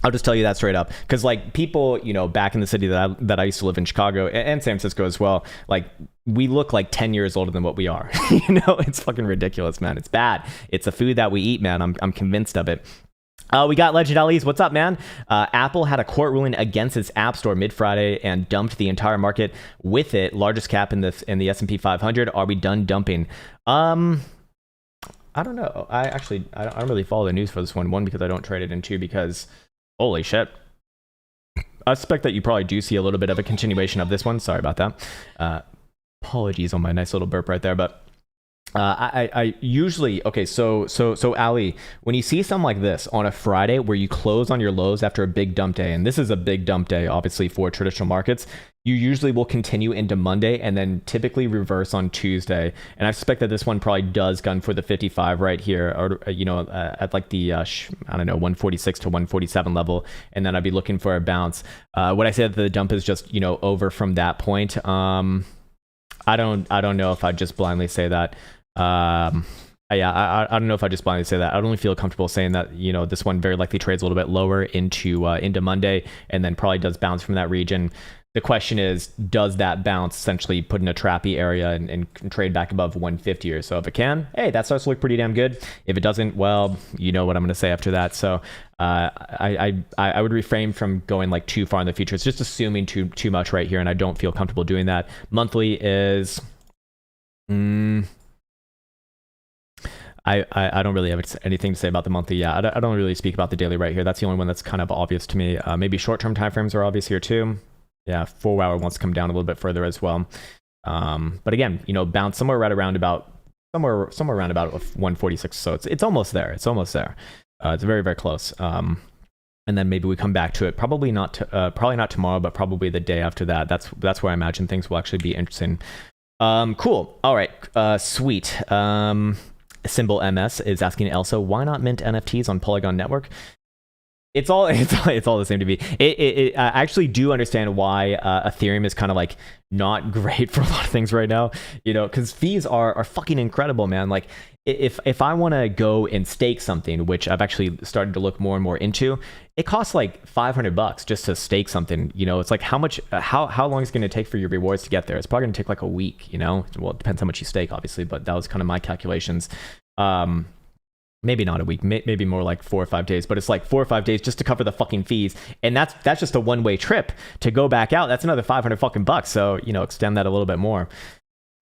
Because like people, back in the city that I used to live in, Chicago and San Francisco as well, like we look like 10 years older than what we are. It's fucking ridiculous, man. It's bad. It's the food that we eat, man. I'm convinced of it. We got Legend Ali's. What's up, man? Apple had a court ruling against its App Store mid-Friday and dumped the entire market with it. Largest cap in the S&P 500. Are we done dumping? I don't know. I don't really follow the news for this one. One, because I don't trade it, and two, because holy shit. I suspect that you probably do see a little bit of a continuation of this one. Sorry about that. Apologies on my nice little burp right there, but I usually, okay, so Ali, when you see something like this on a Friday where you close on your lows after a big dump day, and this is a big dump day obviously for traditional markets, you usually will continue into Monday and then typically reverse on Tuesday. And I suspect that this one probably does gun for the 55 right here, or at like the I don't know, 146 to 147 level, and then I'd be looking for a bounce. When I say that the dump is just over from that point, I don't know if I'd just blindly say that. I don't know if I just blindly say that. I don't really feel comfortable saying that, this one very likely trades a little bit lower into Monday, and then probably does bounce from that region. The question is, does that bounce essentially put in a trappy area and trade back above 150 or so? If it can, hey, that starts to look pretty damn good. If it doesn't, well, you know what I'm going to say after that. So I would refrain from going like too far in the future. It's just assuming too much right here, and I don't feel comfortable doing that. Monthly is... I don't really have anything to say about the monthly. Yeah, I don't really speak about the daily right here. That's the only one that's kind of obvious to me. Maybe short-term timeframes are obvious here too. Yeah, 4-hour wants to come down a little bit further as well. But again, bounce somewhere around about 146. So it's almost there. It's very, very close. And then maybe we come back to it. Probably not tomorrow, but probably the day after that. That's where I imagine things will actually be interesting. Cool. All right. Sweet. Symbol MS is asking Elsa, why not mint NFTs on Polygon Network? It's all the same to me. I actually do understand why Ethereum is kind of like not great for a lot of things right now, because fees are fucking incredible, man. Like if I want to go and stake something, which I've actually started to look more and more into, it costs like $500 just to stake something. It's like how long is it going to take for your rewards to get there? It's probably going to take like a week. Well, it depends how much you stake, obviously, but that was kind of my calculations. Maybe not a week, maybe more like 4 or 5 days, but it's like 4 or 5 days just to cover the fucking fees, and that's just a one-way trip. To go back out, that's another 500 fucking bucks. So extend that a little bit more.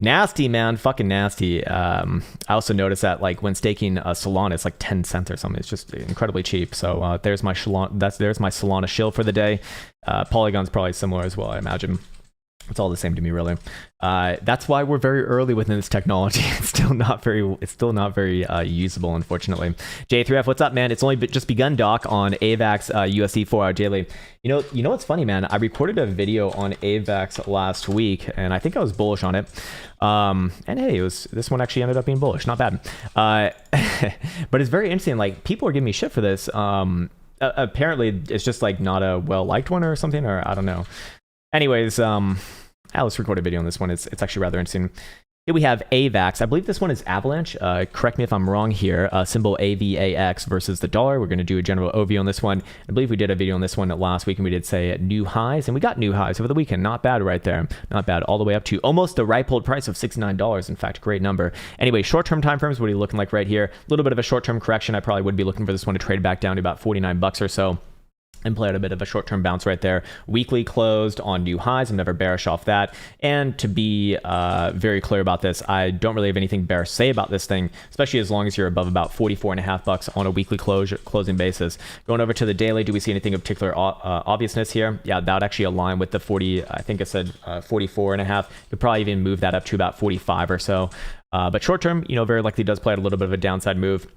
Nasty, man, fucking nasty. I also noticed that like when staking Solana, it's like 10 cents or something. It's just incredibly cheap. So there's my Solana shill for the day. Polygon's probably similar as well, I imagine. It's all the same to me, really. That's why we're very early within this technology. It's still not very usable, unfortunately. J3F, what's up, man? It's only just begun, Doc, on AVAX USD 4-hour daily. You know what's funny, man? I recorded a video on AVAX last week, and I think I was bullish on it. And hey, this one actually ended up being bullish. Not bad. But it's very interesting. Like, people are giving me shit for this. Apparently, it's just like not a well-liked one or something, or I don't know. Anyways, let's record a video on this one. It's actually rather interesting. Here we have AVAX. I believe this one is Avalanche. Correct me if I'm wrong here. Symbol AVAX versus the dollar. We're going to do a general overview on this one. I believe we did a video on this one last week, and we did say new highs, and we got new highs over the weekend. Not bad right there. Not bad. All the way up to almost the ripe old price of $69. In fact, great number. Anyway, short-term time frames, what are you looking like right here? A little bit of a short-term correction. I probably would be looking for this one to trade back down to about $49 or so, and play out a bit of a short-term bounce right there. Weekly closed on new highs. I'm never bearish off that. And to be very clear about this, I don't really have anything bearish to say about this thing, especially as long as you're above about $44.5 on a weekly closing basis. Going over to the daily, do we see anything of particular obviousness here? Yeah, that would actually align with the 40, I think I said 44.5. Could probably even move that up to about 45 or so. But short-term, very likely does play out a little bit of a downside move.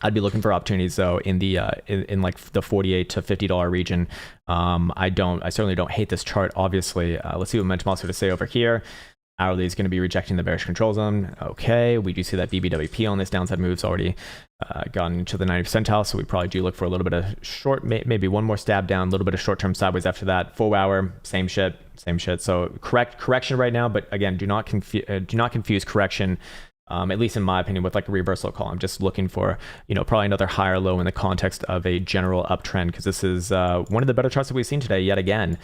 I'd be looking for opportunities though in the in like the $48 to $50 region. I certainly don't hate this chart, obviously. Let's see what momentum also to say over here. Hourly is going to be rejecting the bearish control zone. Okay, we do see that BBWP on this downside move's already gotten into the 90th percentile, so we probably do look for a little bit of short, maybe one more stab down, a little bit of short-term sideways after that. 4 hour, same shit. So correction right now, but again, do not confuse correction. At least in my opinion, with like a reversal call. I'm just looking for, probably another higher low in the context of a general uptrend, because this is one of the better charts that we've seen today yet again.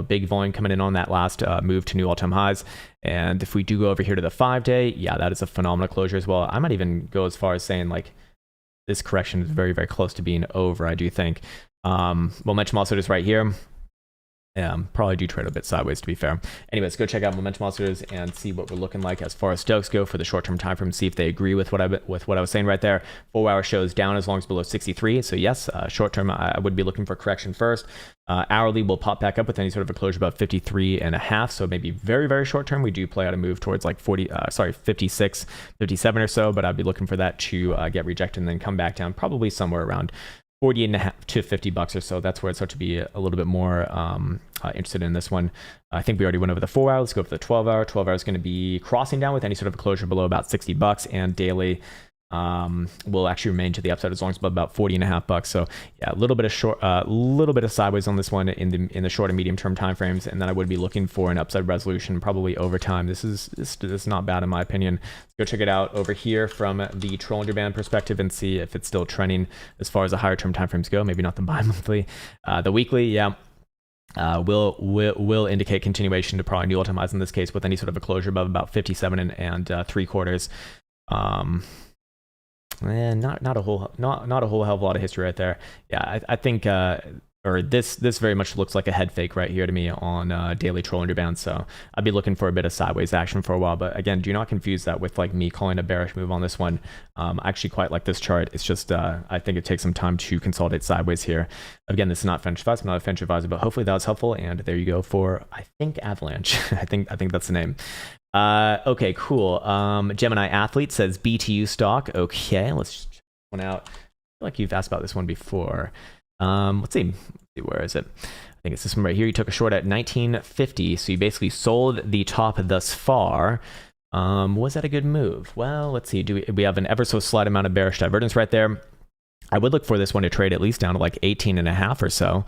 Big volume coming in on that last move to new all-time highs. And if we do go over here to the 5-day, yeah, that is a phenomenal closure as well. I might even go as far as saying like this correction is very, very close to being over, I do think. Momentum also just right here. Probably do trade a bit sideways, to be fair. Anyways, go check out momentum oscillators and see what we're looking like as far as stokes go for the short-term time frame. See if they agree with what I was saying right there. 4 hour shows down as long as below 63. So yes, short-term I would be looking for correction first. Hourly will pop back up with any sort of a closure about 53.5. So maybe very, very short-term we do play out a move towards like 56, 57 or so. But I'd be looking for that to get rejected and then come back down, probably somewhere around 48.5 to $50 or so. That's where I'd start to be a little bit more interested in this one. I think we already went over the 4 hour. Let's go for the 12 hour. 12 hour is going to be crossing down with any sort of closure below about $60, and daily will actually remain to the upside as long as about $40.5. So yeah, a little bit of sideways on this one in the short and medium term time frames, and then I would be looking for an upside resolution probably over time. This is not bad in my opinion. Let's go check it out over here from the Trollinger Band perspective and see if it's still trending as far as the higher term time frames go. Maybe not the bi-monthly, the weekly, yeah. Will indicate continuation to probably new all-time highs in this case, with any sort of a closure above about 57 and 3/4. Not a whole hell of a lot of history right there. Yeah, I think this very much looks like a head fake right here to me on daily Trollinger Band. So I'd be looking for a bit of sideways action for a while. But again, do not confuse that with like me calling a bearish move on this one. I actually quite like this chart. It's just I think it takes some time to consolidate sideways here. Again, this is not financial advice. I'm not a financial advisor, but hopefully that was helpful. And there you go for, I think, Avalanche. I think that's the name. Okay, cool. Gemini Athlete says BTU stock. Okay, let's just check one out. I feel like you've asked about this one before. Let's see, where is it? I think it's this one right here. You took a short at 1950, so you basically sold the top thus far. Was that a good move? Well, let's see. We have an ever so slight amount of bearish divergence right there. I would look for this one to trade at least down to like 18.5 or so.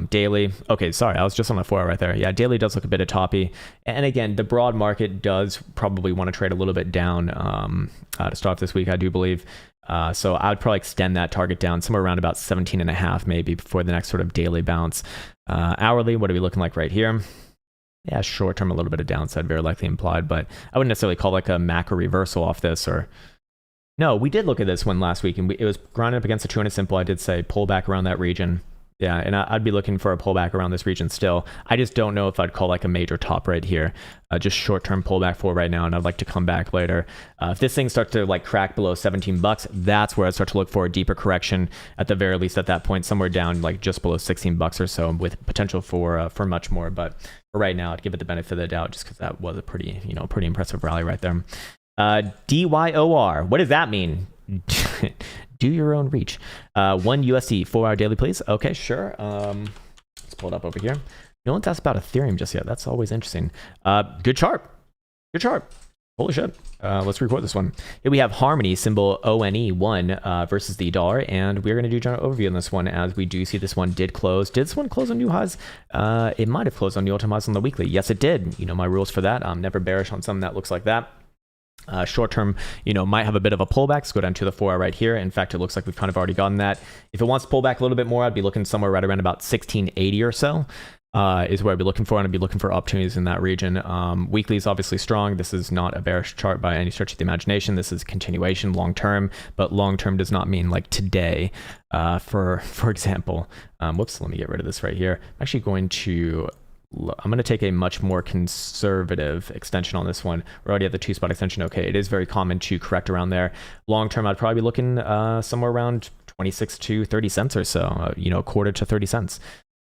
Daily, okay, sorry, I was just on the 4 hour right there. Yeah, daily does look a bit of toppy, and again, the broad market does probably want to trade a little bit down to start this week, I do believe. So I would probably extend that target down somewhere around about 17.5 maybe before the next sort of daily bounce. Hourly, what are we looking like right here? Yeah, short term, a little bit of downside, very likely implied, but I wouldn't necessarily call like a macro reversal off this. Or no, we did look at this one last week, and it was grinding up against the 200 simple. I did say pull back around that region. Yeah, and I'd be looking for a pullback around this region still. I just don't know if I'd call like a major top right here. Just short-term pullback for right now, and I'd like to come back later. If this thing starts to like crack below $17, that's where I'd start to look for a deeper correction. At the very least, at that point, somewhere down like just below $16 or so, with potential for much more. But for right now, I'd give it the benefit of the doubt, just because that was a pretty impressive rally right there. DYOR, what does that mean? Do your own reach. 1 USD 4 hour daily, please. Okay, sure. Let's pull it up over here. No one's asked about Ethereum just yet. That's always interesting. Good chart. Good chart. Holy shit. Let's record this one. Here we have Harmony, symbol ONE1 versus the dollar, and we're going to do a general overview on this one, as we do see this one did close. Did this one close on new highs? It might have closed on new all-time highs on the weekly. Yes, it did. You know my rules for that. I'm never bearish on something that looks like that. Short term, might have a bit of a pullback. Let's go down to the 4 hour right here. In fact, it looks like we've kind of already gotten that. If it wants to pull back a little bit more, I'd be looking somewhere right around about 1680 or so. Is where I'd be looking for, and I'd be looking for opportunities in that region. Weekly is obviously strong. This is not a bearish chart by any stretch of the imagination. This is continuation long term, but long term does not mean like today. For example, whoops, let me get rid of this right here. I'm going to take a much more conservative extension on this one. We're already at the 2-spot extension. Okay, it is very common to correct around there. Long term, I'd probably be looking somewhere around 26 to 30 cents or so, a quarter to 30 cents.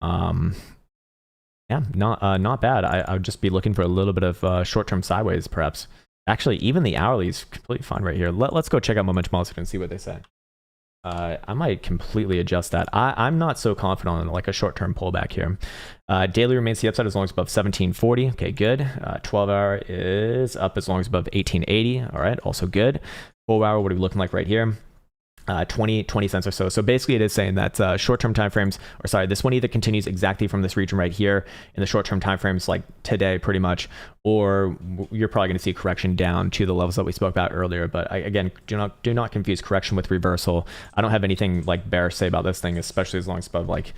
Yeah, not bad. I would just be looking for a little bit of short-term sideways, perhaps. Actually, even the hourly is completely fine right here. Let's go check out momentum oscillator and see what they say. I might completely adjust that. I'm not so confident on like a short-term pullback here. Daily remains the upside as long as above 1740. Okay, good. 12-hour is up as long as above 1880. All right, also good. 4-hour, what are we looking like right here? 20 cents or so. So basically it is saying that short-term timeframes, or sorry, this one either continues exactly from this region right here in the short-term timeframes like today pretty much, or you're probably going to see correction down to the levels that we spoke about earlier. But again, do not confuse correction with reversal. I don't have anything like bearish to say about this thing, especially as long as above like,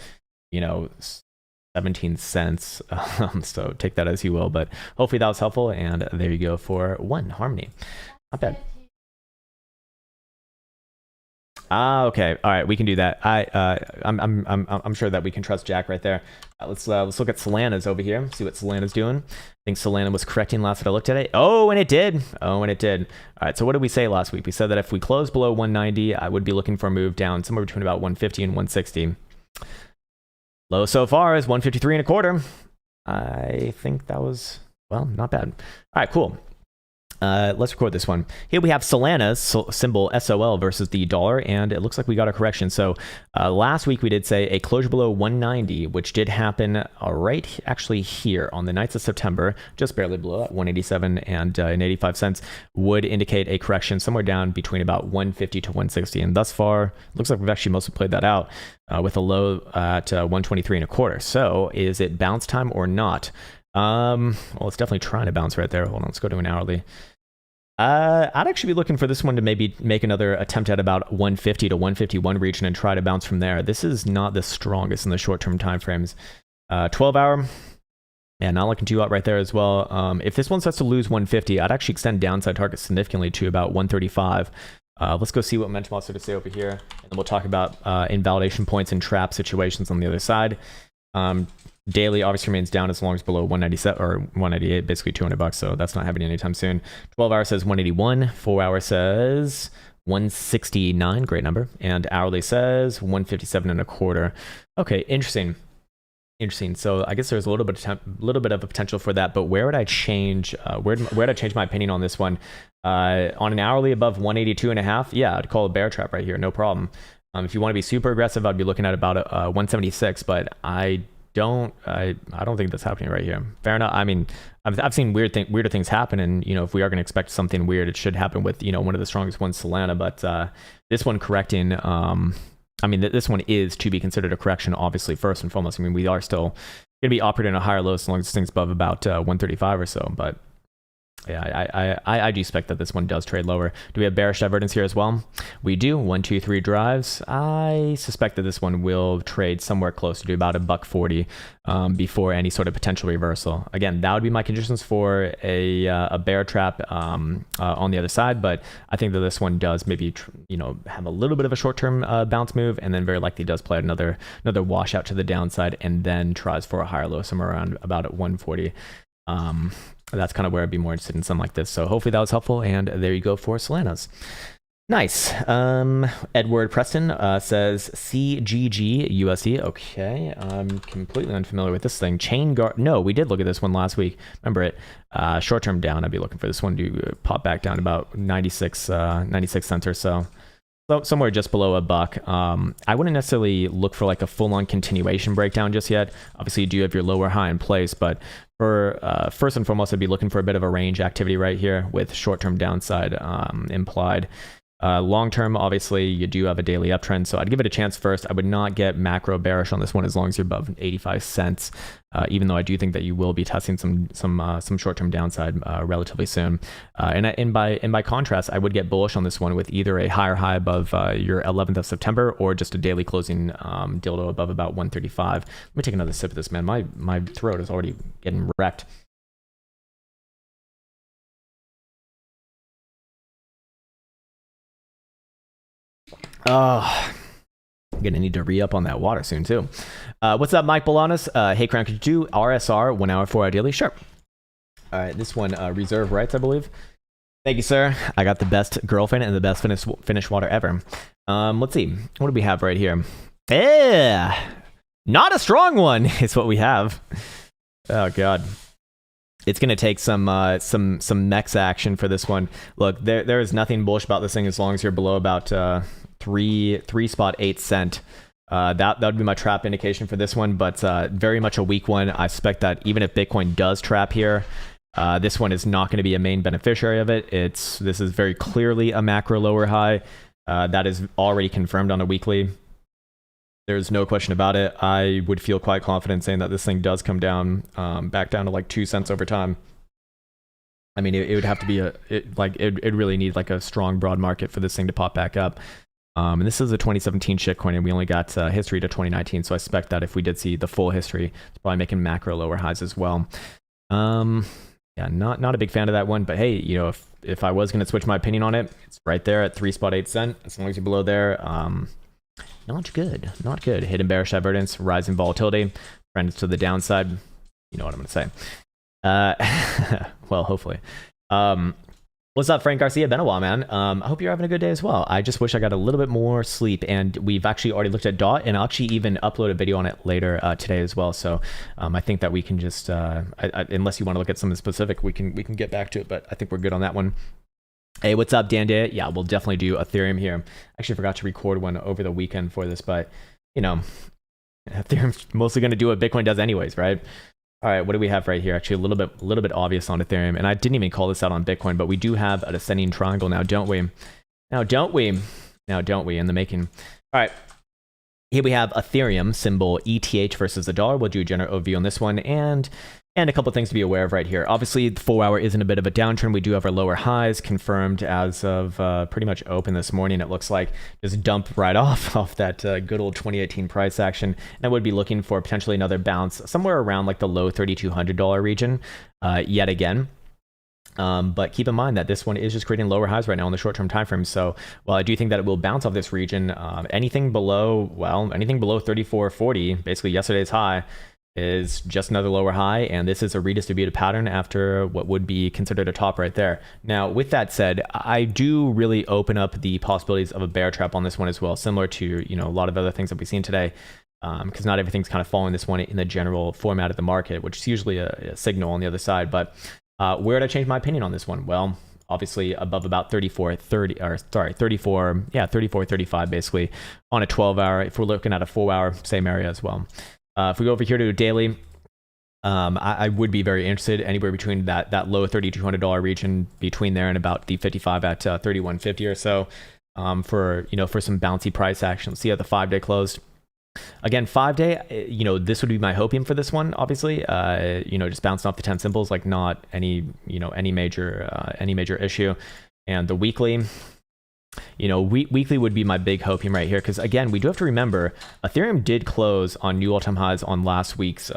17 cents. So take that as you will, but hopefully that was helpful. And there you go for one Harmony. Not bad. Okay. All right, we can do that. I'm sure that we can trust Jack right there. Let's look at Solana's over here. See what Solana's doing. I think Solana was correcting last that I looked at it. Oh, and it did. All right. So what did we say last week? We said that if we close below 190, I would be looking for a move down somewhere between about 150 and 160. Low so far is 153 and a quarter. I think that was, well, not bad. All right, cool. Let's record this one. Here we have Solana's symbol SOL versus the dollar, and it looks like we got a correction. So last week we did say a closure below 190, which did happen right actually here on the 9th of September, just barely below at 187 and 85 cents, would indicate a correction somewhere down between about 150 to 160. And thus far, looks like we've actually mostly played that out with a low at 123 and a quarter. So is it bounce time or not? Well, it's definitely trying to bounce right there. Hold on, let's go to an hourly. I'd actually be looking for this one to maybe make another attempt at about 150 to 151 region and try to bounce from there. This is not the strongest in the short-term time frames. 12-hour, yeah, not looking too hot right there as well. If this one starts to lose 150, I'd actually extend downside target significantly to about 135. Let's go see what momentum also to say over here, and then we'll talk about invalidation points and trap situations on the other side. Daily obviously remains down as long as below 197 or 198, basically $200, so that's not happening anytime soon. 12-hour says 181, 4-hour says 169, great number, and hourly says 157 and a quarter. Okay, interesting. So I guess there's a little bit of a potential for that, but where would I change? Where'd I change my opinion on this one? On an hourly above 182 and a half, yeah, I'd call a bear trap right here, no problem. If you want to be super aggressive, I'd be looking at about 176, but I don't think that's happening right here. Fair enough. I mean, I've seen weirder things happen, and if we are going to expect something weird, it should happen with one of the strongest ones, Solana. But this one correcting, I mean, this one is to be considered a correction, obviously, first and foremost. I mean, we are still going to be operating a higher low as long as this thing's above about 135 or so, but yeah, I do expect that this one does trade lower. Do we have bearish divergence here as well? We do. 1, 2, 3 drives. I suspect that this one will trade somewhere closer to about $1.40 before any sort of potential reversal. Again, that would be my conditions for a bear trap on the other side, but I think that this one does maybe have a little bit of a short-term bounce move, and then very likely does play another washout to the downside, and then tries for a higher low somewhere around about at 140. That's kind of where I'd be more interested in something like this. So hopefully that was helpful. And there you go for Solana's. Nice. Edward Preston says CGG USD. Okay. I'm completely unfamiliar with this thing. Chain guard. No, we did look at this one last week. Remember it. Short-term down. I'd be looking for this one to pop back down about 96 cents or so. So somewhere just below $1. I wouldn't necessarily look for like a full-on continuation breakdown just yet. Obviously, you do have your lower high in place, but for first and foremost, I'd be looking for a bit of a range activity right here with short-term downside implied. Long-term, obviously, you do have a daily uptrend, so I'd give it a chance first. I would not get macro bearish on this one as long as you're above 85 cents, even though I do think that you will be testing some short-term downside relatively soon. And by contrast, I would get bullish on this one with either a higher high above your 11th of September or just a daily closing dildo above about 135. Let me take another sip of this, man. My throat is already getting wrecked. Oh, I'm gonna need to re-up on that water soon too. What's up, Mike Bolanos? Hey, Krown, could you do RSR 1 hour 4 ideally? Sure. All right, this one reserve rights, I believe. Thank you, sir. I got the best girlfriend and the best Finnish water ever. Let's see. What do we have right here? Yeah, not a strong one is what we have. Oh God. It's going to take some MEX action for this one. Look, there is nothing bullish about this thing as long as you're below about 3.8 cent. That would be my trap indication for this one, but very much a weak one. I suspect that even if Bitcoin does trap here, this one is not going to be a main beneficiary of it. This is very clearly a macro lower high. That is already confirmed on a weekly. There's no question about it. I would feel quite confident saying that this thing does come down, back down to like 2 cents over time. I mean, it would have to be it really need like a strong broad market for this thing to pop back up. And this is a 2017 shitcoin, and we only got history to 2019. So I suspect that if we did see the full history, it's probably making macro lower highs as well. Yeah, not a big fan of that one, but hey, you know, if I was going to switch my opinion on it, it's right there at 3.8 cent. As long as you're below there, not good. Hidden bearish evidence, rising volatility, trends to the downside. You know what I'm going to say. Well, hopefully. What's up, Frank Garcia? Been a while, man. I hope you're having a good day as well. I just wish I got a little bit more sleep, and we've actually already looked at DOT, and I'll actually even upload a video on it later today as well. So I think that we can just, unless you want to look at something specific, we can get back to it, but I think we're good on that one. Hey, what's up, Dan Day? Yeah, we'll definitely do Ethereum here. Actually forgot to record one over the weekend for this, but you know, Ethereum's mostly going to do what Bitcoin does anyways, right? All right, what do we have right here? Actually, a little bit obvious on Ethereum, and I didn't even call this out on Bitcoin, but we do have an ascending triangle now, don't we? Now, don't we? In the making. All right, here we have Ethereum symbol ETH versus the dollar. We'll do a general overview on this one, and a couple things to be aware of right here. Obviously, the 4 hour is in a bit of a downtrend. We do have our lower highs confirmed as of pretty much open this morning. It looks like just dump right off that good old 2018 price action. And I would be looking for potentially another bounce somewhere around like the low $3,200 region yet again. But keep in mind that this one is just creating lower highs right now on the short-term time frame. So while I do think that it will bounce off this region, anything below 34.40, basically yesterday's high, is just another lower high, and this is a redistributed pattern after what would be considered a top right there. Now, with that said, I do really open up the possibilities of a bear trap on this one as well, similar to, you know, a lot of other things that we've seen today, because not everything's kind of following this one in the general format of the market, which is usually a signal on the other side. But where did I change my opinion on this one? Well, obviously above about 34.35 basically on a 12 hour. If we're looking at a 4 hour, same area as well. If we go over here to a daily, I would be very interested anywhere between that low $3,200 region, between there and about the 55 at 31.50 or so, for some bouncy price action. Let's see how the 5 day closed. Again, 5 day, this would be my hopium for this one. Obviously, just bouncing off the 10 symbols, like not any major issue. And the weekly. Weekly would be my big hopium right here, because again, we do have to remember Ethereum did close on new all-time highs on last week's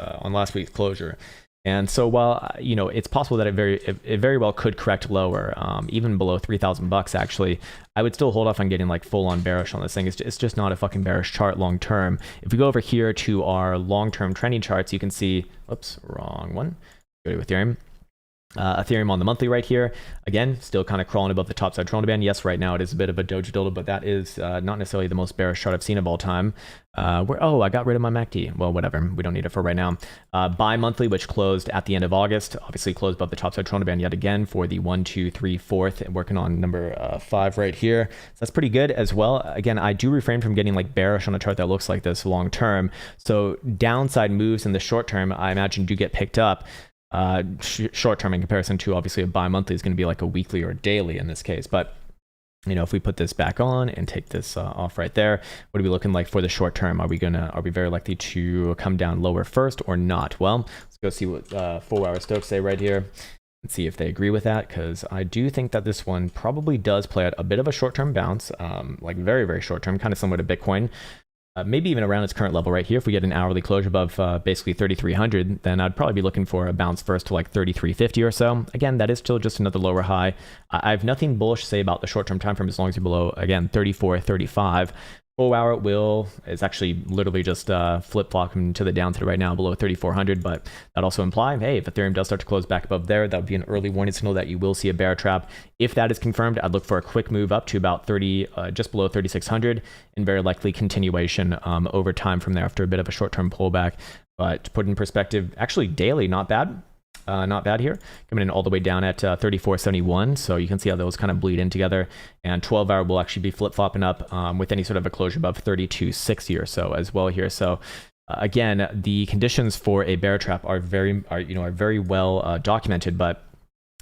closure, and so while it's possible that it very well could correct lower, even below $3,000 actually, I would still hold off on getting like full-on bearish on this thing. It's just not a fucking bearish chart long term. If we go over here to our long-term trending charts, you can see, oops, wrong one. Go to Ethereum. Ethereum on the monthly right here, again, still kind of crawling above the top side Toronto band. Yes, right now it is a bit of a doji doodle, but that is not necessarily the most bearish chart I've seen of all time. I got rid of my MACD. Well, whatever, we don't need it for right now. Bi-monthly, which closed at the end of August, obviously closed above the top side Toronto band yet again for the 1, 2, 3, 4th, and working on number 5 right here. So that's pretty good as well. Again, I do refrain from getting like bearish on a chart that looks like this long term. So downside moves in the short term, I imagine, do get picked up. Short term in comparison to obviously a bi-monthly is going to be like a weekly or a daily in this case. But if we put this back on and take this off right there, what are we looking like for the short term? Are we very likely to come down lower first or not? Well, let's go see what 4 hour Stokes say right here and see if they agree with that, because I do think that this one probably does play out a bit of a short term bounce, like very, very short term, kind of similar to Bitcoin. Maybe even around its current level right here. If we get an hourly closure above basically 3,300, then I'd probably be looking for a bounce first to like 3,350 or so. Again, that is still just another lower high. I have nothing bullish to say about the short-term time frame as long as you're below, again, 34.35. 4 hour is actually literally just flip-flopping to the downside right now below 3,400, but that also implies, hey, if Ethereum does start to close back above there, that would be an early warning signal that you will see a bear trap. If that is confirmed, I'd look for a quick move up to about just below 3,600, and very likely continuation over time from there after a bit of a short-term pullback. But to put in perspective, actually daily, not bad. not bad here. Coming in all the way down at 34.71. So you can see how those kind of bleed in together. And 12-hour will actually be flip-flopping up with any sort of a closure above 32.60 or so as well here. So again, the conditions for a bear trap are very well documented, but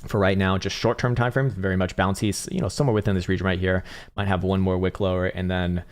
for right now, just short-term time frames, very much bouncy, somewhere within this region right here. Might have one more wick lower, and then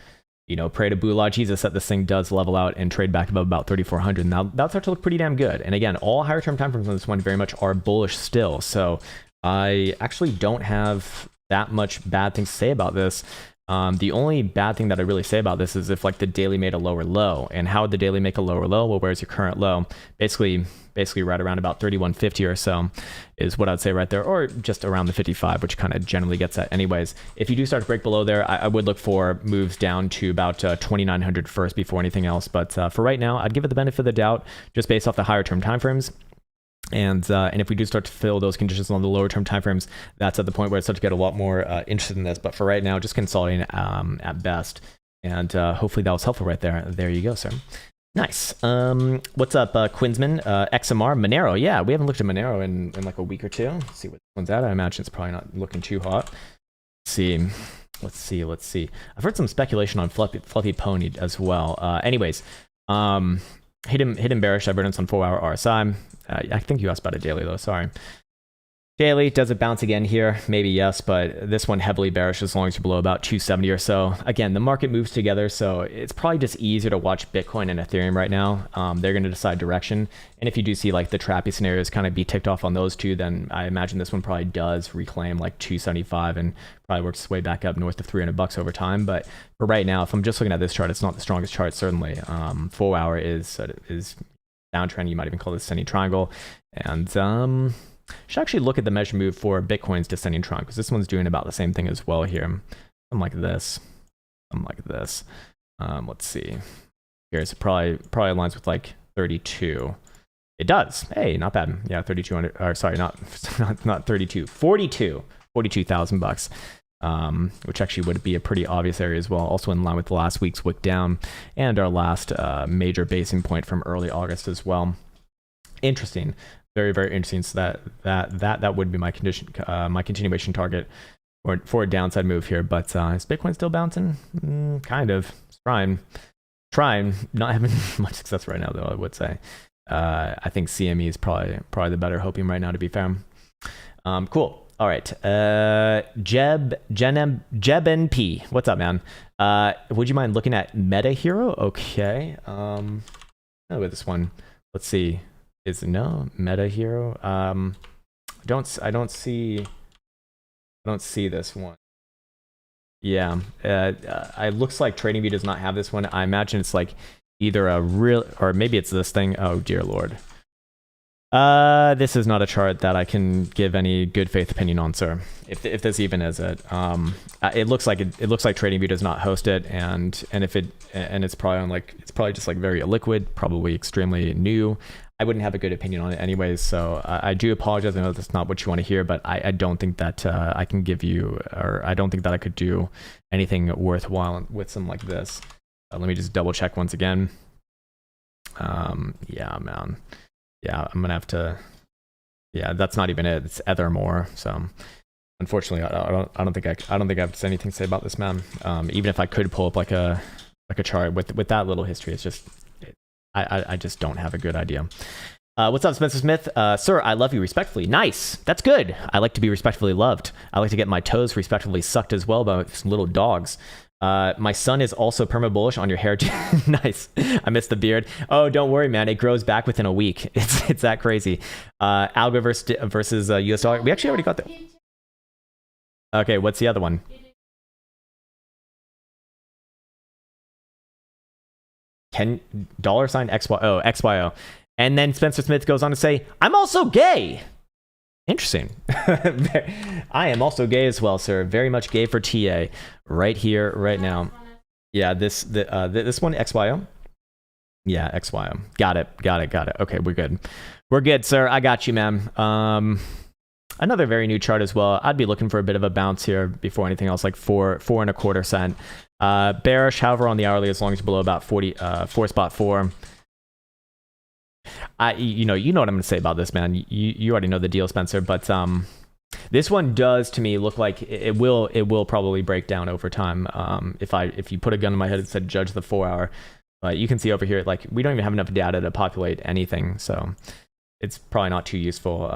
pray to Bula Jesus that this thing does level out and trade back above about 3,400. Now that starts to look pretty damn good. And again, all higher term time frames on this one very much are bullish still. So I actually don't have that much bad things to say about this. The only bad thing that I really say about this is if like the daily made a lower low. And how would the daily make a lower low? Well, where's your current low? Basically right around about 3150 or so is what I'd say right there, or just around the 55, which kind of generally gets that anyways. If you do start to break below there, I would look for moves down to about 2900 first before anything else. But for right now, I'd give it the benefit of the doubt just based off the higher term timeframes. And if we do start to fill those conditions on the lower term timeframes, that's at the point where I start to get a lot more interested in this. But for right now, just consolidating at best. And hopefully that was helpful right there. There you go, sir. Nice. What's up, Quinsman? XMR, Monero. Yeah, we haven't looked at Monero in like a week or two. Let's see what this one's at. I imagine it's probably not looking too hot. Let's see. I've heard some speculation on Fluffy Pony as well. Anyways, hidden bearish divergence on 4-hour RSI. I think you asked about a daily though. Sorry. Daily, does it bounce again here? Maybe yes, but this one heavily bearish as long as you're below about 270 or so. Again, the market moves together, so it's probably just easier to watch Bitcoin and Ethereum right now. They're going to decide direction. And if you do see like the trappy scenarios kind of be ticked off on those two, then I imagine this one probably does reclaim like 275 and probably works its way back up north of $300 over time. But for right now, if I'm just looking at this chart, it's not the strongest chart, certainly. 4-hour is downtrend. You might even call this descending triangle. And should actually look at the measure move for Bitcoin's descending trend, because this one's doing about the same thing as well here. Something like this. Let's see. Here's probably aligns with like 32. It does. Hey, not bad. Yeah, 3,200. Or sorry, not 32. 42,000 bucks. Which actually would be a pretty obvious area as well. Also in line with last week's wick down and our last major basing point from early August as well. Interesting. Very, very interesting. So that would be my continuation target for a downside move here. But is Bitcoin still bouncing? Kind of. It's trying. Not having much success right now, though, I would say. I think CME is probably the better hoping right now, to be fair. Cool. All right. Jeb NP. What's up, man? Would you mind looking at Meta Hero? Okay. Look at this one. Let's see. Is no Meta Hero? I don't see this one. Yeah, it looks like TradingView does not have this one. I imagine it's like either a real, or maybe it's this thing. Oh dear lord. This is not a chart that I can give any good faith opinion on, sir. If this even is it. It looks like TradingView does not host it, and it's probably just like very illiquid, probably extremely new. I wouldn't have a good opinion on it anyways, so I do apologize. I know that's not what you want to hear, but I don't think that I can give you, or I don't think that I could do anything worthwhile with something like this. Let me just double check once again. Yeah, man. Yeah, I'm gonna have to. Yeah, that's not even it. It's Ethermore. So, unfortunately, I don't think I have anything to say about this, man. Even if I could pull up like a chart with that little history, it's just. I just don't have a good idea. What's up, Spencer Smith? Sir, I love you respectfully. Nice. That's good. I like to be respectfully loved. I like to get my toes respectfully sucked as well by some little dogs. My son is also perma bullish on your hair. Nice. I missed the beard. Oh, don't worry, man. It grows back within a week. It's that crazy. Algo versus US dollar. We actually already got that. Okay, what's the other one? $XYO, XYO. And then Spencer Smith goes on to say, I'm also gay. Interesting. I am also gay as well, sir. Very much gay for TA. Right here, right now. Yeah, this one, XYO. Yeah, XYO. Got it. Okay, we're good. We're good, sir. I got you, man. Another very new chart as well. I'd be looking for a bit of a bounce here before anything else, like 4.25 cent. Bearish, however, on the hourly, as long as you're below about 4.4. You know what I'm gonna say about this, man. You already know the deal, Spencer. But this one does to me look like it will probably break down over time. If you put a gun in my head and said judge the 4 hour, but you can see over here like we don't even have enough data to populate anything, so it's probably not too useful.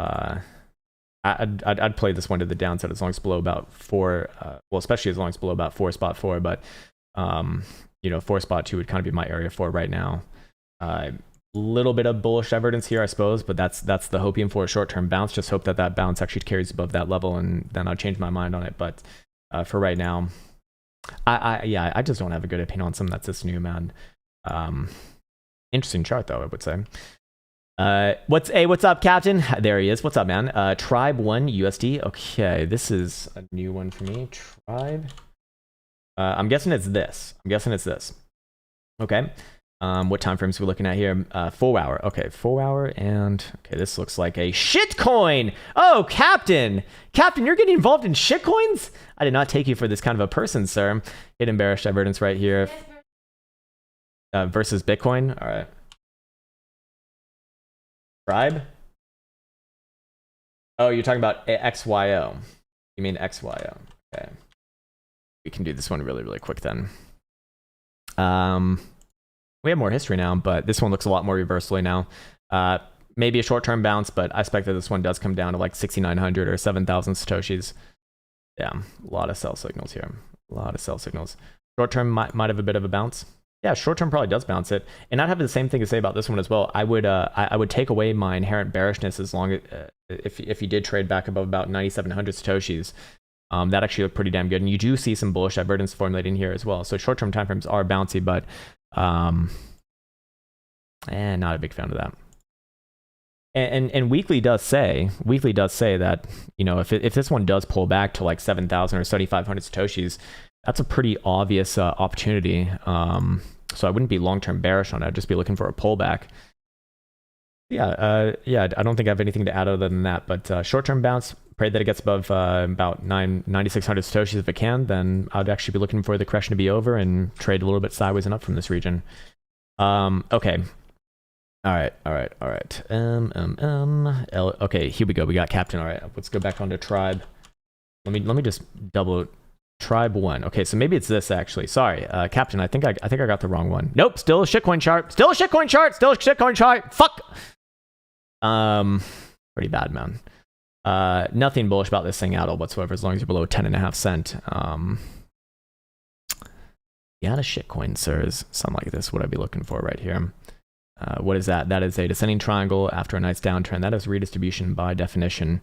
I'd play this one to the downside as long as it's below about 4. Well, especially as long as it's below about 4.4. But 4.2 would kind of be my area for right now. Little bit of bullish evidence here, I suppose, but that's the hoping for a short-term bounce. Just hope that bounce actually carries above that level, and then I'll change my mind on it. But for right now, I just don't have a good opinion on something that's this new, man. Interesting chart though, I would say. What's up, Captain? There he is. What's up, man? Tribe 1 USD. Okay, this is a new one for me. Tribe. I'm guessing it's this. Okay. What time frames are we looking at here? 4 hour. Okay, 4 hour, and okay, this looks like a shit coin. Oh, Captain, you're getting involved in shit coins? I did not take you for this kind of a person, sir. Hidden bearish divergence right here. Versus Bitcoin. All right. Tribe. Oh, you're talking about XYO. You mean XYO? Okay. We can do this one really, really quick then. We have more history now, but this one looks a lot more reversely now. Maybe a short-term bounce, but I expect that this one does come down to like 6,900 or 7,000 Satoshis. Yeah, a lot of sell signals here. A lot of sell signals. Short-term might have a bit of a bounce. Yeah, short-term probably does bounce it. And I'd have the same thing to say about this one as well. I would take away my inherent bearishness as long as if you did trade back above about 9,700 Satoshis. That actually looked pretty damn good. And you do see some bullish divergence formulating here as well. So short-term timeframes are bouncy, but not a big fan of that. And weekly does say that, you know, if this one does pull back to like 7,000 or 7,500 Satoshis, that's a pretty obvious opportunity. So I wouldn't be long-term bearish on it. I'd just be looking for a pullback. Yeah, I don't think I have anything to add other than that. But short-term bounce, pray that it gets above about 9,600 Satoshis if it can. Then I'd actually be looking for the correction to be over and trade a little bit sideways and up from this region. Okay. All right. Okay, here we go. We got Captain. All right, let's go back onto Tribe. Let me just double. Tribe 1. Okay, so maybe it's this actually. Sorry, Captain. I think I got the wrong one. Nope. Still a shitcoin chart. Fuck. Pretty bad, man. Nothing bullish about this thing at all whatsoever, as long as you're below 10.5 cent. Yeah, a shitcoin, sirs. Something like this. What I'd be looking for right here. What is that? That is a descending triangle after a nice downtrend. That is redistribution by definition.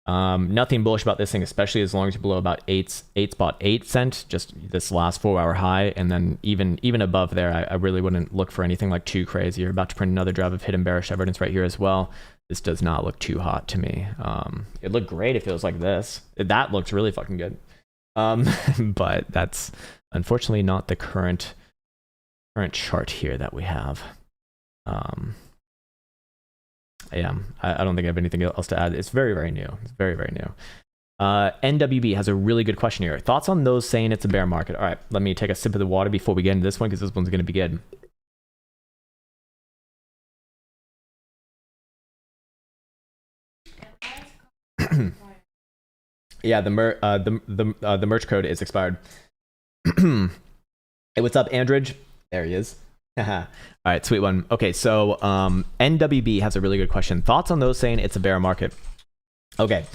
Nothing bullish about this thing, especially as long as you're below about 8.8 cent, just this last 4 hour high. And then even above there, I really wouldn't look for anything like too crazy. You're about to print another drive of hidden bearish evidence right here as well. This does not look too hot to me. It looked great if it was like this. That looks really fucking good. But that's unfortunately not the current chart here that we have. Yeah, I don't think I have anything else to add. It's very, very new. It's very, very new. NWB has a really good question here. Thoughts on those saying it's a bear market? All right, let me take a sip of the water before we get into this one, because this one's going to be good. Yeah, the merch code is expired. Hey, what's up, Andridge? There he is. All right, sweet one. Okay, so NWB has a really good question. Thoughts on those saying it's a bear market? Okay,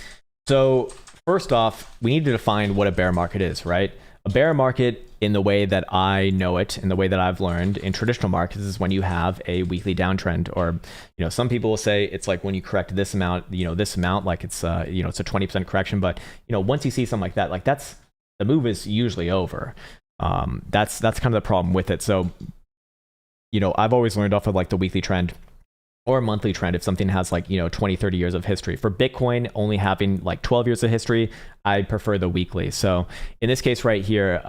so first off, we need to define what a bear market is, right? A bear market, in the way that I know it, in the way that I've learned in traditional markets, is when you have a weekly downtrend, or, you know, some people will say it's like when you correct this amount, like it's it's a 20% correction. But, you know, once you see something like that, like the move is usually over. That's kind of the problem with it. So, you know, I've always learned off of like the weekly trend or monthly trend if something has like, 20, 30 years of history. For Bitcoin only having like 12 years of history, I prefer the weekly. So in this case right here,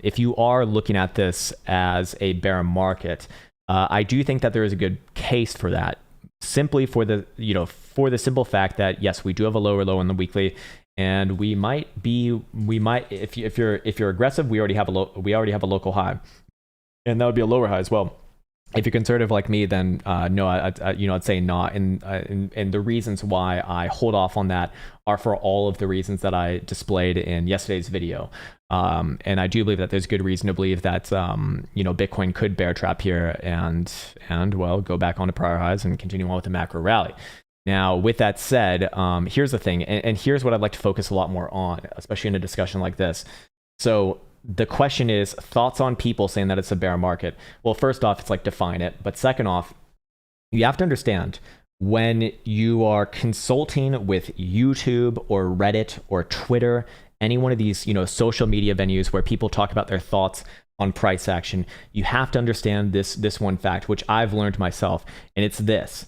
if you are looking at this as a bear market, I do think that there is a good case for that, simply for the simple fact that, yes, we do have a lower low on the weekly. And we might, if you're aggressive, we already have a local high, and that would be a lower high as well. if you're conservative like me, then no, I'd say not. And the reasons why I hold off on that are for all of the reasons that I displayed in yesterday's video. And I do believe that there's good reason to believe that Bitcoin could bear trap here and well go back onto prior highs and continue on with the macro rally. Now, with that said, here's the thing, and here's what I'd like to focus a lot more on, especially in a discussion like this. So the question is thoughts on people saying that it's a bear market. Well, first off, it's like define it. But second off, you have to understand when you are consulting with YouTube or Reddit or Twitter, any one of these, social media venues where people talk about their thoughts on price action, you have to understand this one fact, which I've learned myself, and it's this.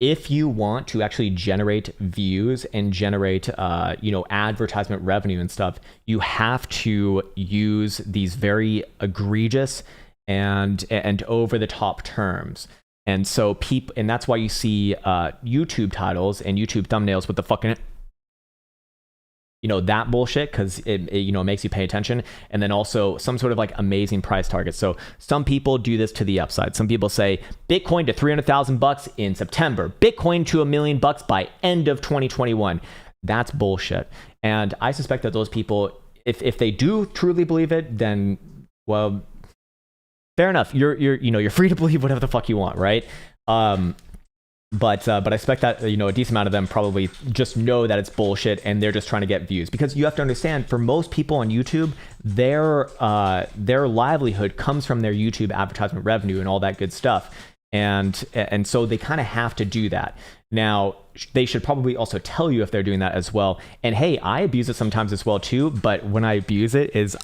If you want to actually generate views and generate, advertisement revenue and stuff, you have to use these very egregious and over the top terms. And so and that's why you see YouTube titles and YouTube thumbnails with the fucking that bullshit, because it makes you pay attention. And then also some sort of like amazing price target. So some people do this to the upside. Some people say Bitcoin to $300,000 in September, Bitcoin to $1 million by end of 2021. That's bullshit. And I suspect that those people, if they do truly believe it, then well, fair enough. You're free to believe whatever the fuck you want, right? But I expect that a decent amount of them probably just know that it's bullshit and they're just trying to get views, because you have to understand, for most people on YouTube, their livelihood comes from their YouTube advertisement revenue and all that good stuff, and so they kind of have to do that. Now, they should probably also tell you if they're doing that as well. And hey, I abuse it sometimes as well too, but when I abuse it is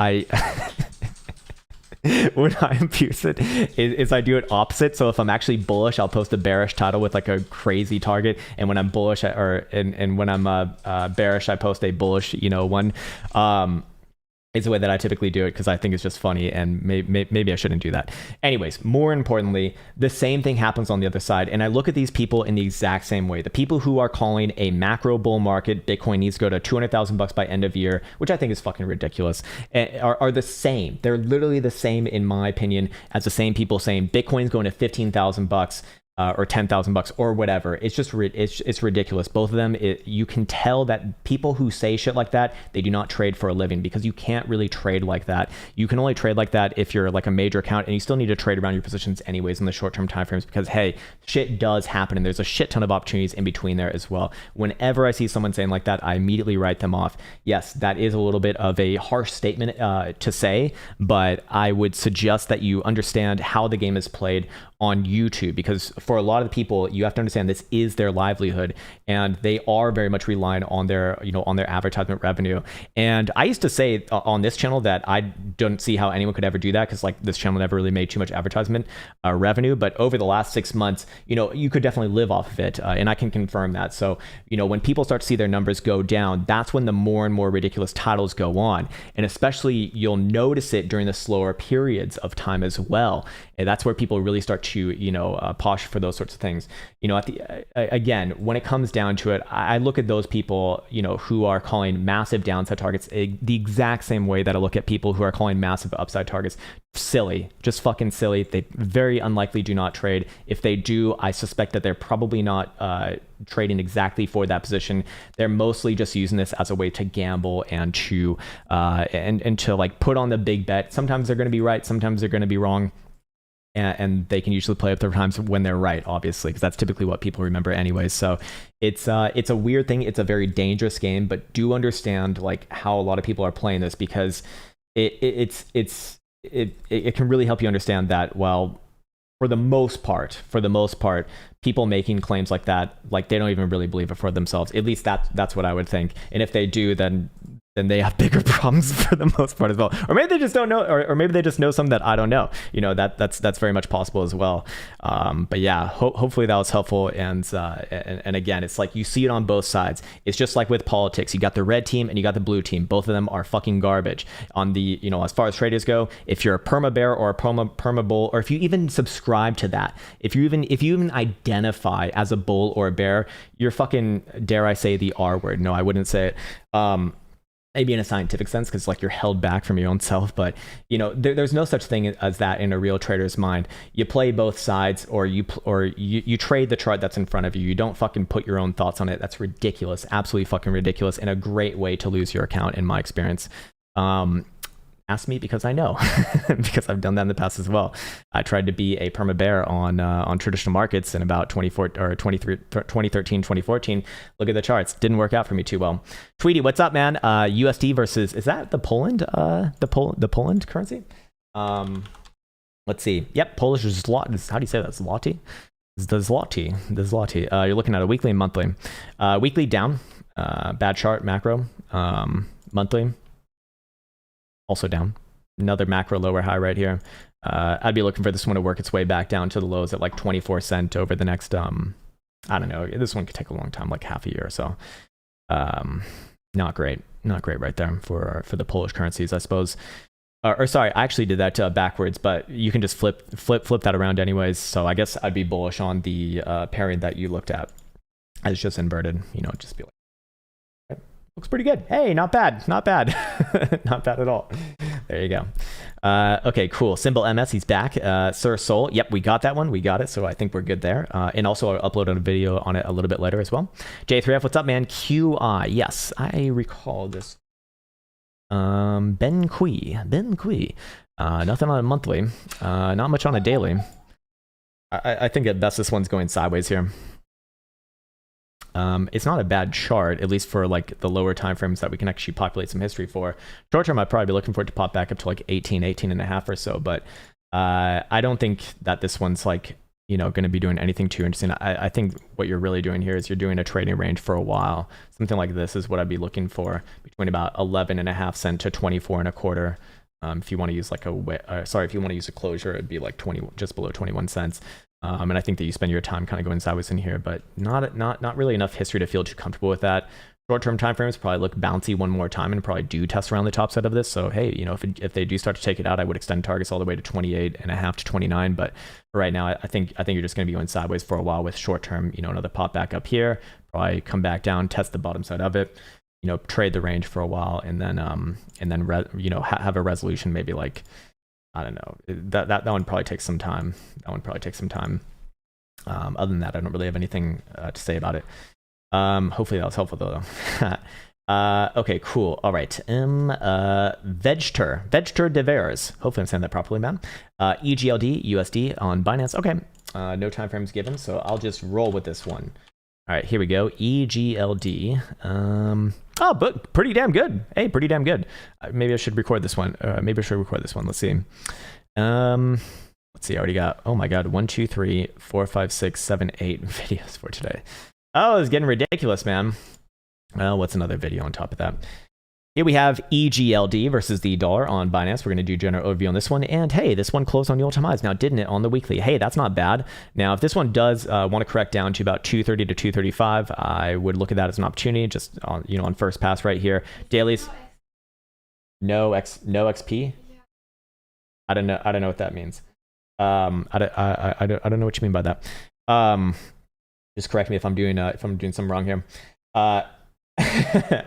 when I abuse it is I do it opposite. So if I'm actually bullish, I'll post a bearish title with like a crazy target, and when I'm bullish and when I'm bearish, I post a bullish one. It's the way that I typically do it, because I think it's just funny, and maybe I shouldn't do that. Anyways, more importantly, the same thing happens on the other side, and I look at these people in the exact same way. The people who are calling a macro bull market, Bitcoin needs to go to $200,000 by end of year, which I think is fucking ridiculous, are the same. They're literally the same, in my opinion, as the same people saying Bitcoin's going to $15,000 or $10,000 or whatever. It's just it's ridiculous. Both of them, you can tell that people who say shit like that, they do not trade for a living, because you can't really trade like that. You can only trade like that if you're like a major account, and you still need to trade around your positions anyways in the short-term timeframes, because hey, shit does happen, and there's a shit ton of opportunities in between there as well. Whenever I see someone saying like that, I immediately write them off. Yes, that is a little bit of a harsh statement to say, but I would suggest that you understand how the game is played on YouTube, because for a lot of the people, you have to understand this is their livelihood, and they are very much reliant on their advertisement revenue. And I used to say on this channel that I don't see how anyone could ever do that, because like this channel never really made too much advertisement revenue. But over the last 6 months, you could definitely live off of it, and I can confirm that. So when people start to see their numbers go down, that's when the more and more ridiculous titles go on, and especially you'll notice it during the slower periods of time as well. And that's where people really start to posh for those sorts of things. Again, when it comes down to it, I look at those people who are calling massive downside targets the exact same way that I look at people who are calling massive upside targets silly, just fucking silly. They very unlikely do not trade. If they do, I suspect that they're probably not trading exactly for that position. They're mostly just using this as a way to gamble and to like put on the big bet. Sometimes they're going to be right, sometimes they're going to be wrong. And they can usually play up their times when they're right, obviously, because that's typically what people remember anyways. So it's a weird thing. It's a very dangerous game, but do understand like how a lot of people are playing this, because it can really help you understand that, well, for the most part, people making claims like that, like they don't even really believe it for themselves. At least that's what I would think. And if they do, then they have bigger problems for the most part as well. Or maybe they just don't know, or maybe they just know something that I don't know. That's very much possible as well. But yeah, hopefully that was helpful. And again, it's like you see it on both sides. It's just like with politics. You got the red team and you got the blue team. Both of them are fucking traders. On the, as far as traders go, if you're a perma bear or a perma bull, or if you even subscribe to that, if you even identify as a bull or a bear, you're fucking, dare I say the R word? No, I wouldn't say it. maybe in a scientific sense, because like you're held back from your own self, but you know there's no such thing as that in a real trader's mind. You play both sides, or you trade the chart that's in front of you. You don't fucking put your own thoughts on it. That's ridiculous, absolutely fucking ridiculous, and a great way to lose your account in my experience. Ask me, because I know, because I've done that in the past as well. I tried to be a perma bear on traditional markets in about 2013, 2014. Look at the charts. Didn't work out for me too well. Tweety, what's up, man? USD versus, is that the Poland, the Poland currency? Let's see. Yep, Polish zloty. How do you say that? Zloty? The zloty. You're looking at a weekly and monthly. Weekly down. Bad chart, macro. Monthly. Also down. Another macro lower high right here. I'd be looking for this one to work its way back down to the lows at like 24 cent over the next, I don't know. This one could take a long time, like half a year or so. Not great right there for the Polish currencies, I suppose. Or sorry, I actually did that backwards, but you can just flip that around anyways. So I guess I'd be bullish on the pairing that you looked at. It's just inverted, you know, just be like, looks pretty good. Hey, not bad. Not bad at all. There you go. Okay, cool. Symbol MS, he's back. Sir Soul. Yep, we got that one. We got it. So I think we're good there. And also I'll upload a video on it a little bit later as well. J3F, what's up, man? QI. Yes, I recall this. Ben Kui. Nothing on a monthly. Not much on a daily. I think at best this one's going sideways here. It's not a bad chart, at least for like the lower time frames that we can actually populate some history for. Short term, I'd probably be looking for it to pop back up to like 18 and a half or so, but I don't think that this one's like, you know, going to be doing anything too interesting. I think what you're really doing here is you're doing a trading range for a while. Something like this is what I'd be looking for, between about 11.5 cents to 24 and a quarter. If you want to use like if you want to use a closure, it'd be like just below 21 cents. And I think that you spend your time kind of going sideways in here, but not really enough history to feel too comfortable with that. Short-term time frames probably look bouncy one more time and probably do test around the top side of this. So hey, you know, if they do start to take it out, I would extend targets all the way to 28.5 to 29. But for right now, I think you're just going to be going sideways for a while with short-term. You know, another pop back up here, probably come back down, test the bottom side of it. You know, trade the range for a while, and then you know, have a resolution maybe like, I don't know. That one probably takes some time. Other than that, I don't really have anything to say about it. Hopefully that was helpful though. Okay, cool. All right. Vegter de Veres. Hopefully I'm saying that properly, man. EGLD USD on Binance. Okay. No time frames given, so I'll just roll with this one. All right, here we go. EGLD. Oh, but pretty damn good. Hey, pretty damn good. Maybe I should record this one. Let's see. Let's see. I already got, oh my God, 1, 2, 3, 4, 5, 6, 7, 8 videos for today. Oh, it's getting ridiculous, man. Well, what's another video on top of that? Here we have EGLD versus the dollar on Binance. We're going to do general overview on this one. And hey, this one closed on the all-time highs. Now, didn't it on the weekly? Hey, that's not bad. Now, if this one does want to correct down to about 230 to 235, I would look at that as an opportunity, just on, you know, on first pass right here. Dailies. No XP. I don't know what that means. I don't know what you mean by that. Just correct me if I'm doing something wrong here.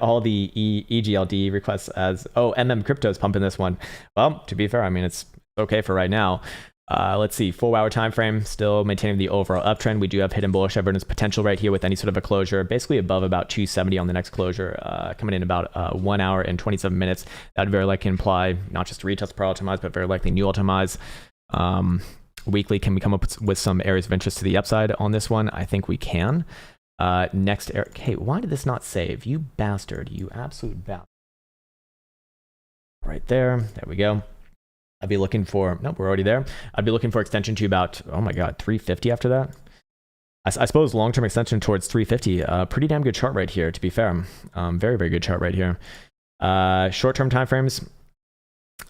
All the EGLD requests as, oh, Crypto is pumping this one. Well, to be fair, I mean, it's okay for right now. Let's see, 4-hour time frame, still maintaining the overall uptrend. We do have hidden bullish evidence potential right here with any sort of a closure, basically above about 270 on the next closure, coming in about 1 hour and 27 minutes. That would very likely imply not just retest per all-time highs, but very likely new all-time highs. Weekly, can we come up with some areas of interest to the upside on this one? I think we can. Next, hey, why did this not save? You bastard, you absolute bastard. Right there we go. I'd be looking for, nope, we're already there. I'd be looking for extension to about, oh my God, 350 after that. I suppose long-term extension towards 350. Pretty damn good chart right here, to be fair. Very, very good chart right here. Short-term timeframes.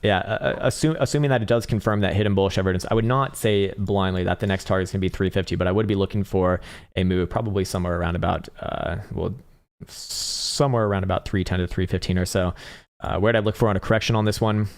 Yeah, assuming that it does confirm that hidden bullish evidence, I would not say blindly that the next target is going to be 350, but I would be looking for a move probably somewhere around about, somewhere around about 310 to 315 or so. Where'd I look for on a correction on this one?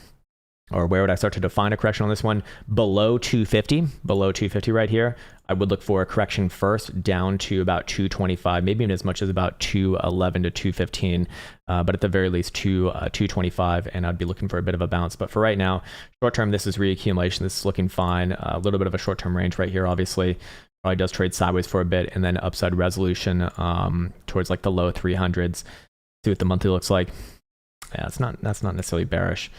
or where would I start to define a correction on this one? Below 250 right here. I would look for a correction first down to about 225, maybe even as much as about 211 to 215, but at the very least 225, and I'd be looking for a bit of a bounce. But for right now, short term, this is reaccumulation. This is looking fine. A little bit of a short term range right here, obviously. Probably does trade sideways for a bit, and then upside resolution towards like the low 300s. See what the monthly looks like. Yeah, that's not necessarily bearish.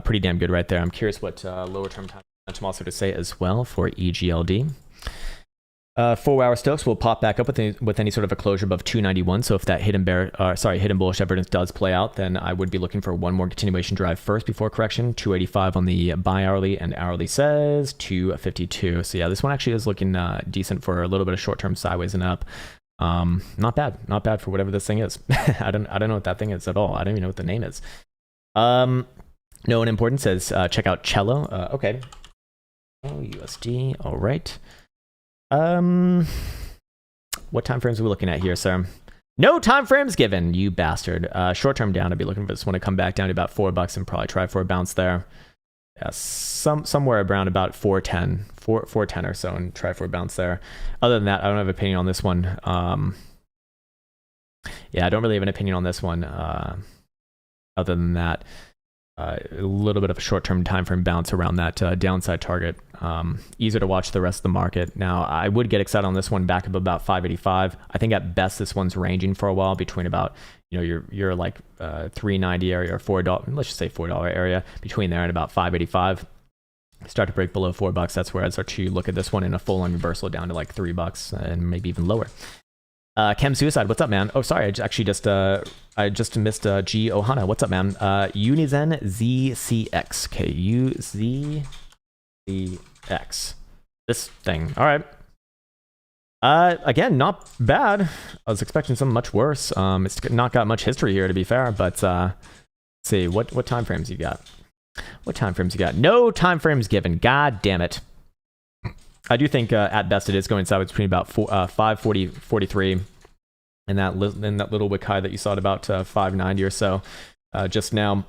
Pretty damn good right there. I'm curious what lower term time momentum also to say as well for EGLD. 4-hour Stokes will pop back up with any sort of a closure above 291. So if that hidden bullish evidence does play out, then I would be looking for one more continuation drive first before correction. 285 on the buy hourly, and hourly says 252. So yeah, this one actually is looking decent for a little bit of short term sideways and up. Not bad for whatever this thing is. I don't know what that thing is at all. I don't even know what the name is. No one important says check out Cello. Okay. Oh, USD. All right. What time frames are we looking at here, sir? No time frames given, you bastard. Short term down, I'd be looking for this one to come back down to about $4 and probably try for a bounce there. Yeah, somewhere around about 410 or so, and try for a bounce there. Other than that, I don't have an opinion on this one. Yeah, I don't really have an opinion on this one. Other than that, a little bit of a short-term time frame bounce around that downside target. Easier to watch the rest of the market. Now, I would get excited on this one back up about 585. I think at best this one's ranging for a while between about, you know, your like 390 area or $4. Let's just say $4 area between there and about 585. Start to break below $4. That's where I'd start to look at this one in a full-on reversal down to like $3 and maybe even lower. Chem Suicide, what's up, man? Oh, sorry, I just missed G Ohana. What's up, man? Unizen ZCX. Okay, UZCX. This thing. All right. Again, not bad. I was expecting something much worse. It's not got much history here, to be fair, but let's see, what time frames you got? What time frames you got? No time frames given. God damn it. I do think at best it is going sideways between about 540, 43, and that little wick high that you saw at about 590 or so just now.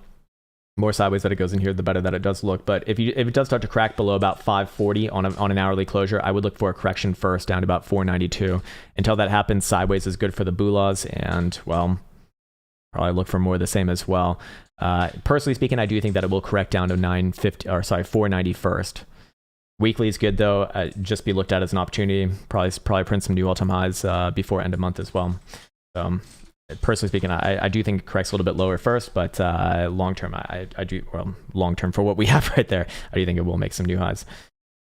More sideways that it goes in here, the better that it does look. But if it does start to crack below about 540 on an hourly closure, I would look for a correction first down to about 492. Until that happens, sideways is good for the Bulas, and well, probably look for more of the same as well. Personally speaking, I do think that it will correct down to 490 first. Weekly is good though. Just be looked at as an opportunity. Probably print some new all-time highs before end of month as well. So, personally speaking, I do think it corrects a little bit lower first, but long term, I do, well, long term for what we have right there, I do think it will make some new highs.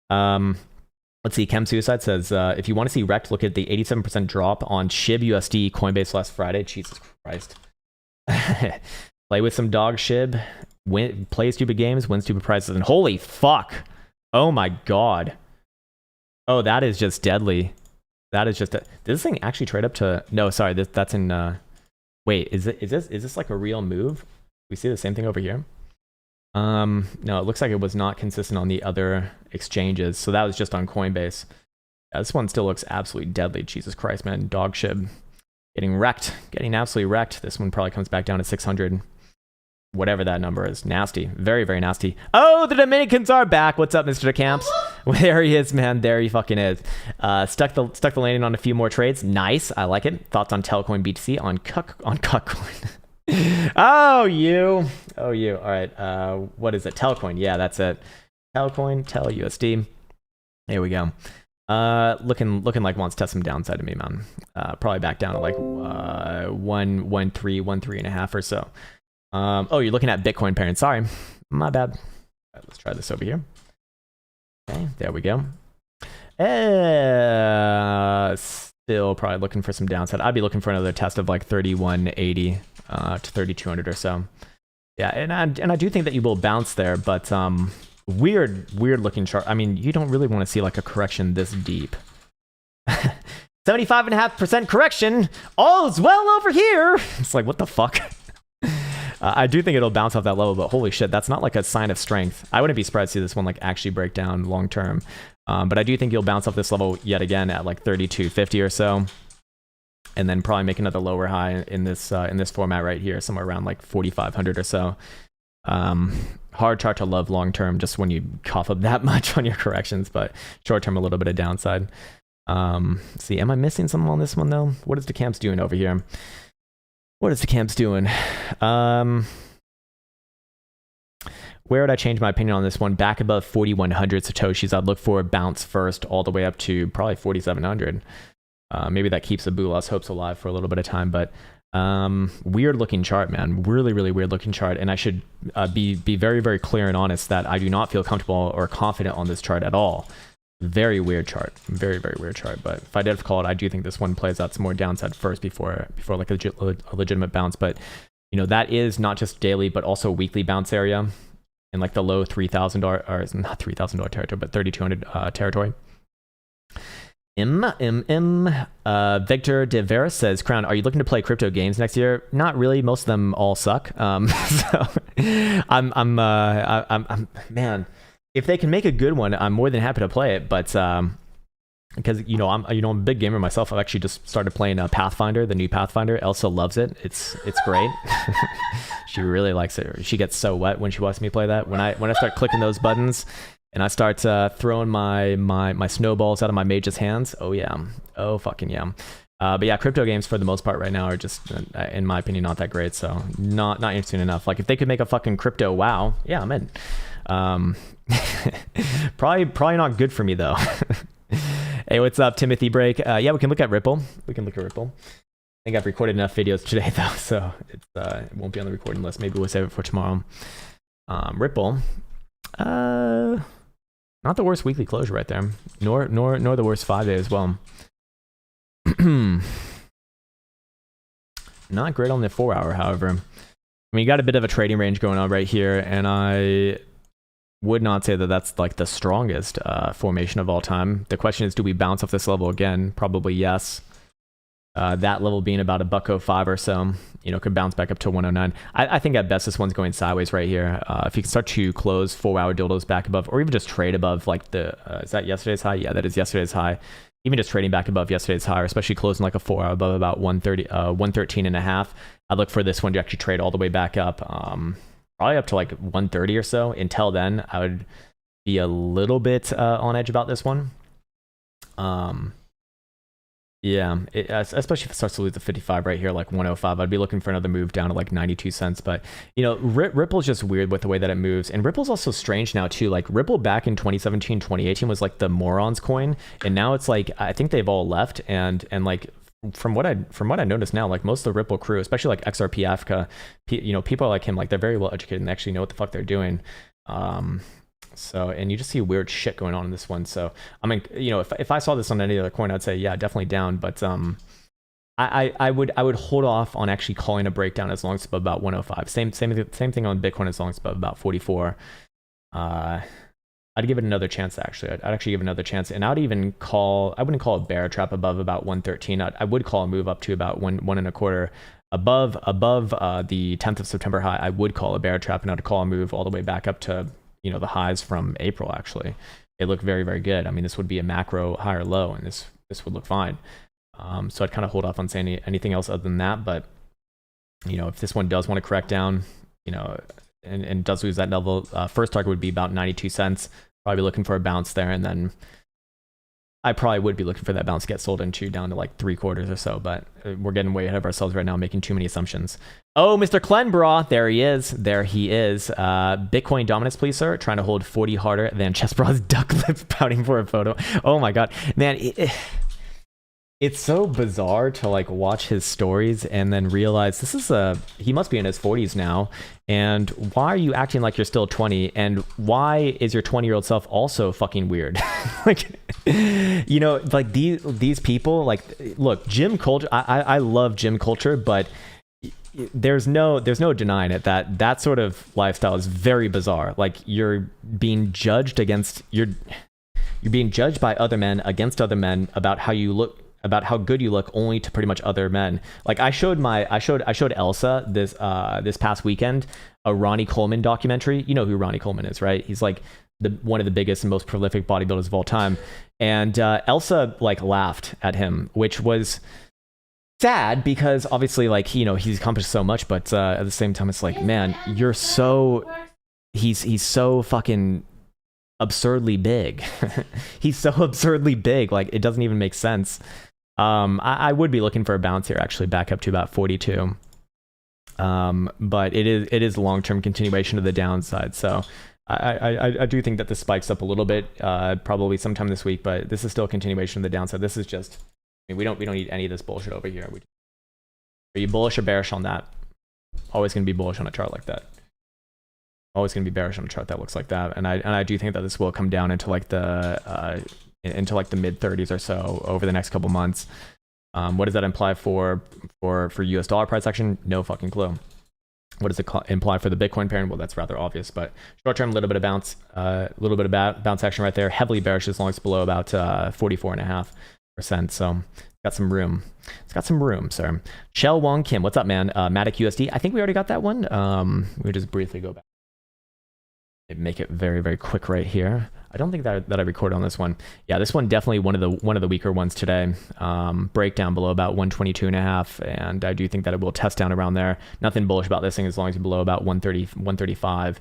Let's see. Chem Suicide says if you want to see wrecked, look at the 87% drop on SHIB USD Coinbase last Friday. Jesus Christ. Play with some dog SHIB. Play stupid games, win stupid prizes, and holy fuck. Oh my god. Oh, that is just deadly. That is just did this thing actually trade up to no, sorry, that's in wait, is this like a real move? We see the same thing over here. No, it looks like it was not consistent on the other exchanges. So that was just on Coinbase. Yeah, this one still looks absolutely deadly. Jesus Christ, man. Dog SHIB getting wrecked. Getting absolutely wrecked. This one probably comes back down to 600. Whatever that number is. Nasty. Very, very nasty. Oh, the Dominicans are back. What's up, Mr. DeCamps? There he is, man. There he fucking is. Stuck the landing on a few more trades. Nice. I like it. Thoughts on Telcoin BTC on Cuckcoin. Oh, you. All right. What is it? Telcoin. Yeah, that's it. Telcoin, Tel USD. There we go. Looking like wants to test some downside to me, man. Probably back down to like 1.3 or so. Oh, you're looking at Bitcoin parent. Sorry, my bad. All right, let's try this over here. Okay, there we go. Still probably looking for some downside. I'd be looking for another test of like 3180 to 3200 or so. Yeah, and I do think that you will bounce there, but weird looking chart. I mean, you don't really want to see like a correction this deep. 75.5% correction. All is well over here. It's like, what the fuck? I do think it'll bounce off that level, but holy shit, that's not like a sign of strength. I wouldn't be surprised to see this one like actually break down long term. But I do think you'll bounce off this level yet again at like 3250 or so, and then probably make another lower high in this format right here, somewhere around like 4500 or so. Hard chart to love long term, just when you cough up that much on your corrections, but short term a little bit of downside. See, am I missing something on this one though? What is the camps doing over here? What is the camps doing? Where would I change my opinion on this one? Back above 4,100 Satoshis, I'd look for a bounce first all the way up to probably 4,700. Maybe that keeps the Bulas hopes alive for a little bit of time, but weird looking chart, man. Really, really weird looking chart. And I should be very, very clear and honest that I do not feel comfortable or confident on this chart at all. Very weird chart. Very, very weird chart. But if I did have to call it, I do think this one plays out some more downside first before like a legitimate bounce. But, you know, that is not just daily, but also weekly bounce area in like the low $3,000, or not $3,000 territory, but 3,200 territory. Victor De Vera says, Krown, are you looking to play crypto games next year? Not really. Most of them all suck. So I'm man, if they can make a good one, I'm more than happy to play it. But because I'm a big gamer myself. I've actually just started playing Pathfinder, the new Pathfinder. Elsa loves it. It's great. She really likes it. She gets so wet when she watches me play that. When I start clicking those buttons and I start throwing my snowballs out of my mage's hands. Oh yeah. Oh fucking yeah. But yeah, crypto games for the most part right now are just, in my opinion, not that great. So not interesting enough. Like if they could make a fucking crypto WoW, yeah, I'm in. Probably not good for me though. Hey, what's up, Timothy Break? Yeah, we can look at Ripple. I think I've recorded enough videos today though, so it won't be on the recording list. Maybe we'll save it for tomorrow. Ripple, not the worst weekly closure right there, nor the worst 5 day as well. Not great on the 4 hour, however. I mean, you got a bit of a trading range going on right here, and I would not say that that's like the strongest formation of all time. The question is, do we bounce off this level again? Probably yes. That level being about $1.05 or so, could bounce back up to 109. I think at best this one's going sideways right here. If you can start to close 4 hour dildos back above, or even just trade above like is that yesterday's high? Yeah, that is yesterday's high. Even just trading back above yesterday's high, or especially closing like a 4 hour above about 113 and a half. I'd look for this one to actually trade all the way back up. Probably up to like 130 or so. Until then, I would be a little bit on edge about this one. Yeah, especially if it starts to lose the 55 right here, like 105, I'd be looking for another move down to like 92 cents. But, Ripple's just weird with the way that it moves. And Ripple's also strange now too. Like Ripple back in 2017, 2018 was like the morons coin. And now it's like, I think they've all left. And like, from what I noticed now, like most of the Ripple crew, especially like XRP Africa, people like him, like they're very well educated and actually know what the fuck they're doing. So, and you just see weird shit going on in this one. So, I mean, if I saw this on any other coin, I'd say, yeah, definitely down. But I would hold off on actually calling a breakdown as long as it's above about 105. Same thing on Bitcoin as long as it's above about 44. I'd give it another chance, actually. I'd actually give it another chance. And I wouldn't call a bear trap above about 113. I would call a move up to about 1.25. Above the 10th of September high, I would call a bear trap, and I'd call a move all the way back up to, the highs from April, actually. They look very, very good. I mean, this would be a macro higher low, and this would look fine. So I'd kind of hold off on saying anything else other than that. But, if this one does want to correct down, and does lose that level, first target would be about 92 cents. Probably looking for a bounce there, and then I probably would be looking for that bounce to get sold into down to like 3/4 or so. But we're getting way ahead of ourselves right now, making too many assumptions. Oh, Mr. Klenbra, there he is. Bitcoin dominance, please, sir. Trying to hold 40 harder than Chessbraw's duck lips pouting for a photo. Oh my god, man. It's so bizarre to like watch his stories and then realize he must be in his 40s now. And why are you acting like you're still 20? And why is your 20-year-old self also fucking weird? Like, like these people, like, look, gym culture. I love gym culture, but there's no denying it that sort of lifestyle is very bizarre. Like you're being judged you're being judged by other men against other men about how you look, about how good you look, only to pretty much other men. Like I showed Elsa this past weekend a Ronnie Coleman documentary. You know who Ronnie Coleman is, right? He's like one of the biggest and most prolific bodybuilders of all time. And Elsa like laughed at him, which was sad because obviously, like, he's accomplished so much, but at the same time, it's like, man, he's so fucking absurdly big. He's so absurdly big, like it doesn't even make sense. I would be looking for a bounce here, actually, back up to about 42. But it is long-term continuation of the downside. So I do think that this spikes up a little bit, probably sometime this week, but this is still a continuation of the downside. This is just, I mean, we don't need any of this bullshit over here. Are you bullish or bearish on that? Always going to be bullish on a chart like that. Always going to be bearish on a chart that looks like that. And I do think that this will come down into like the mid 30s or so over the next couple months. What does that imply for US dollar price action? No fucking clue. What does it imply for the Bitcoin pairing? Well, that's rather obvious, but short term, a little bit of bounce, bounce action right there. Heavily bearish as long as it's below about 44.5%. So got some room. It's got some room, sir. Chell Wong Kim, what's up, man? Matic USD. I think we already got that one. We'll just briefly go back. Make it very, very quick right here. I don't think that I recorded on this one. Yeah, this one definitely one of the weaker ones today. Breakdown below about 122.5, and I do think that it will test down around there. Nothing bullish about this thing as long as you're below about 135.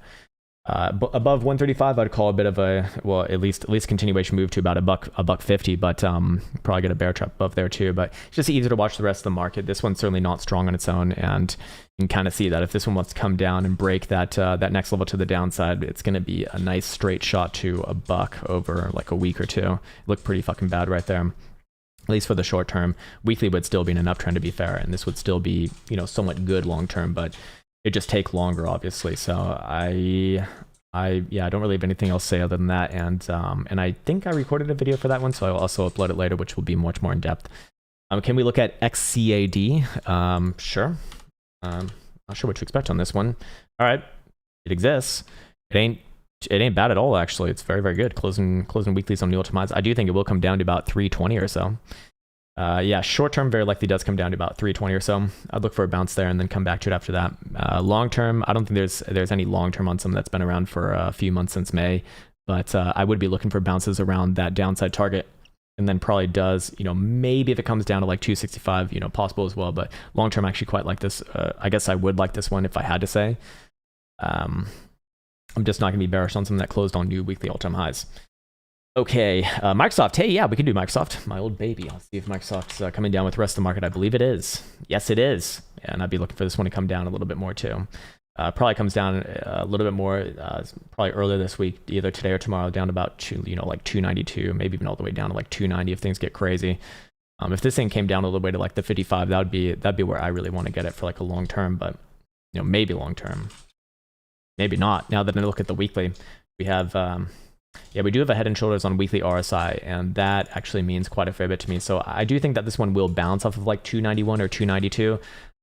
Above 135, I'd call a bit of a, well, at least continuation move to about a buck 50, but probably get a bear trap above there too. But it's just easier to watch the rest of the market. This one's certainly not strong on its own, and you can kind of see that if this one wants to come down and break that next level to the downside, it's going to be a nice straight shot to a buck over like a week or two. Look pretty fucking bad right there. At least for the short term. Weekly would still be an uptrend, to be fair, and this would still be, somewhat good long term, but it just take longer, obviously. So I don't really have anything else to say other than that. And I think I recorded a video for that one, so I'll also upload it later, which will be much more in depth. Can we look at XCAD? Sure. Not sure what to expect on this one. All right, it exists. It ain't bad at all, actually. It's very, very good. Closing weeklies on new ultimates. I do think it will come down to about 320 or so. Yeah, short term very likely does come down to about 320 or so. I'd look for a bounce there and then come back to it after that. Long term, I don't think there's any long term on something that's been around for a few months since May, but I would be looking for bounces around that downside target, and then probably does, maybe if it comes down to like 265, possible as well. But long term, I actually quite like this. I guess I would like this one if I had to say. I'm just not gonna be bearish on something that closed on new weekly all-time highs. Okay, Microsoft. Hey, yeah, we can do Microsoft. My old baby. I'll see if Microsoft's coming down with the rest of the market. I believe it is. Yes, it is. And I'd be looking for this one to come down a little bit more too. Probably comes down a little bit more, probably earlier this week, either today or tomorrow, down to about like 292, maybe even all the way down to like 290 if things get crazy. If this thing came down all the way to like the 55, that'd be where I really want to get it for like a long term, but maybe long term, maybe not. Now that I look at the weekly, we have. Yeah, we do have a head and shoulders on weekly RSI, and that actually means quite a fair bit to me. So I do think that this one will bounce off of like 291 or 292.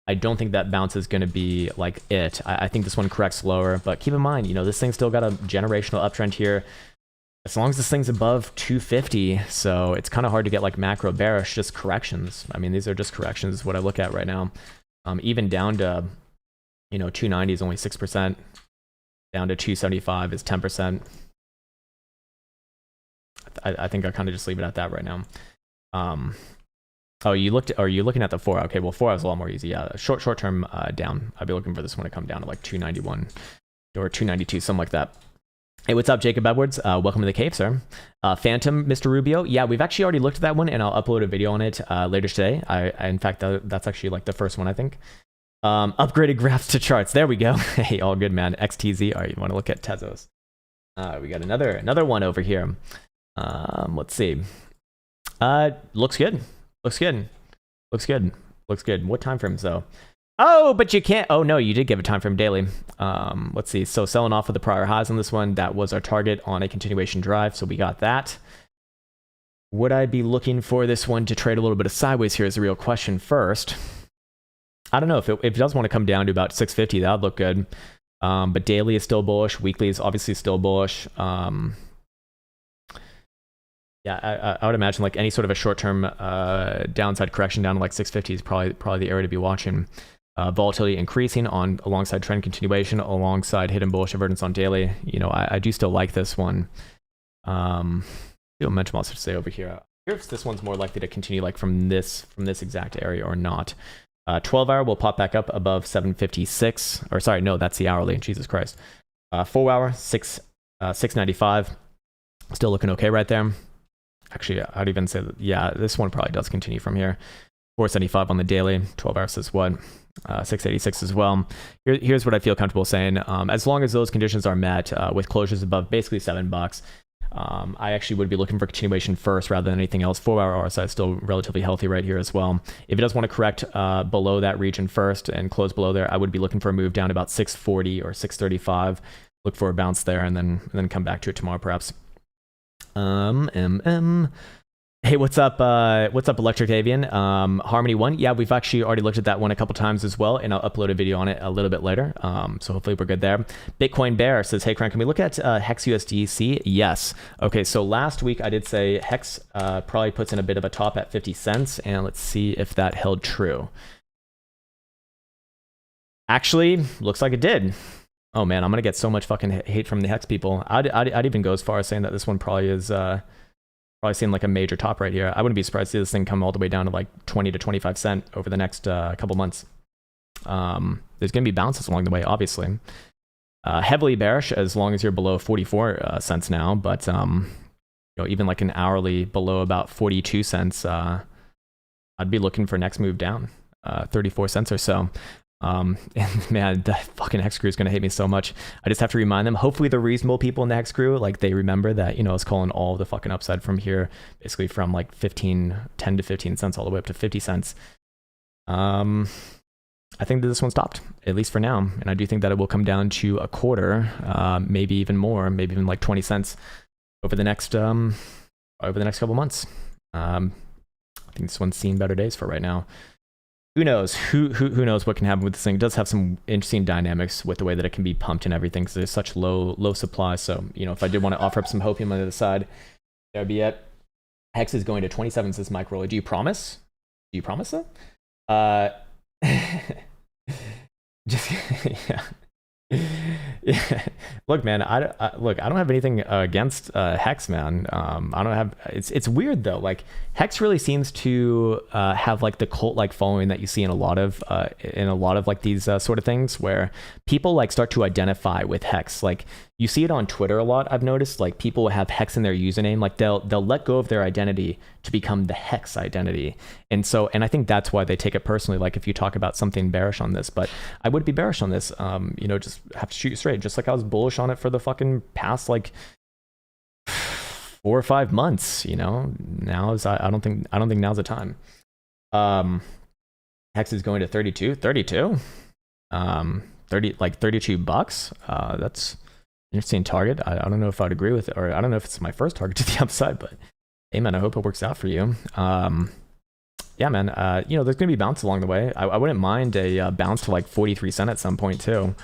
I don't think that bounce is going to be like it. I think this one corrects lower, but keep in mind, this thing's still got a generational uptrend here. As long as this thing's above 250, so it's kind of hard to get like macro bearish, just corrections. I mean, these are just corrections is what I look at right now. Even down to, 290 is only 6%. Down to 275 is 10%. I think I kind of just leave it at that right now. Are you looking at the 4? Okay, well 4 is a lot more easy. Yeah, short term down. I'd be looking for this one to come down to like 291 or 292, something like that. Hey, what's up, Jacob Edwards? Welcome to the cave, sir. Phantom, Mr. Rubio. Yeah, we've actually already looked at that one, and I'll upload a video on it later today. In fact, that's actually like the first one, I think. Upgraded graphs to charts. There we go. Hey, all good, man. XTZ. All right, you want to look at Tezos? We got another one over here. Let's see. Looks good. Looks good. What time frames though? Oh, but you can't. Oh no, you did give a time frame daily. Let's see. So selling off of the prior highs on this one, that was our target on a continuation drive. So we got that. Would I be looking for this one to trade a little bit of sideways here is the real question first. I don't know if it does want to come down to about 650, that would look good. But daily is still bullish. Weekly is obviously still bullish. Yeah, I would imagine like any sort of a short-term downside correction down to like 650 is probably the area to be watching. Volatility increasing alongside trend continuation, alongside hidden bullish divergence on daily. I do still like this one. Momentum also to say over here. if this one's more likely to continue like from this exact area or not. 12-hour will pop back up above 756, or sorry, no, that's the hourly. Jesus Christ. 4-hour 695, still looking okay right there. Actually, I'd even say that, yeah, this one probably does continue from here. 475 on the daily. 12-hour says what? 686 as well. Here's what I feel comfortable saying. As long as those conditions are met with closures above basically $7, I actually would be looking for continuation first rather than anything else. 4-hour RSI is still relatively healthy right here as well. If it does want to correct below that region first and close below there, I would be looking for a move down to about 640 or 635. Look for a bounce there and then come back to it tomorrow perhaps. Hey, what's up? What's up, Electric Avian? Harmony 1. Yeah, we've actually already looked at that one a couple times as well, and I'll upload a video on it a little bit later. So hopefully we're good there. Bitcoin Bear says, hey, Krown, can we look at Hex USDC? Yes. Okay, so last week I did say Hex probably puts in a bit of a top at 50 cents, and let's see if that held true. Actually, looks like it did. Oh man, I'm gonna get so much fucking hate from the Hex people. I'd even go as far as saying that this one probably is probably seeing like a major top right here. I wouldn't be surprised to see this thing come all the way down to like 20 to 25 cent over the next couple months. There's gonna be bounces along the way, obviously. Heavily bearish as long as you're below 44 cents now, but you know, even like an hourly below about 42 cents, I'd be looking for next move down, 34 cents or so. And man, the fucking Hex crew is going to hate me so much. I just have to remind them, hopefully the reasonable people in the Hex crew, like they remember that, you know, it's calling all the fucking upside from here, basically from like 10 to 15 cents all the way up to 50 cents. I think that this one stopped, at least for now. And I do think that it will come down to a quarter, maybe even more, maybe even like 20 cents over the next couple months. I think this one's seen better days for right now. Who knows? Who knows what can happen with this thing? It does have some interesting dynamics with the way that it can be pumped and everything, because there's such low supply. So, you know, if I did want to offer up some hopium on the other side, that would be it. Hex is going to 27, says Mike Roller. Do you promise? Do you promise though? Just yeah. Yeah. Look, man, I don't have anything against Hex, man. I don't have. It's weird though. Like Hex really seems to have like the cult-like following that you see in a lot of like these sort of things where people like start to identify with Hex. Like you see it on Twitter a lot. I've noticed like people have Hex in their username. Like they'll let go of their identity to become the Hex identity. And I think that's why they take it personally. Like if you talk about something bearish on this, but I would be bearish on this. You know, just have to shoot you straight. Just like I was bullish on it for the fucking past like 4 or 5 months. You know, I don't think now's the time. Hex is going to 32. 30 like $32. That's interesting target. I don't know if I'd agree with it, or I don't know if it's my first target to the upside, but hey man, I hope it works out for you. Yeah man, you know, there's gonna be bounce along the way. I wouldn't mind a bounce to like 43 cent at some point too,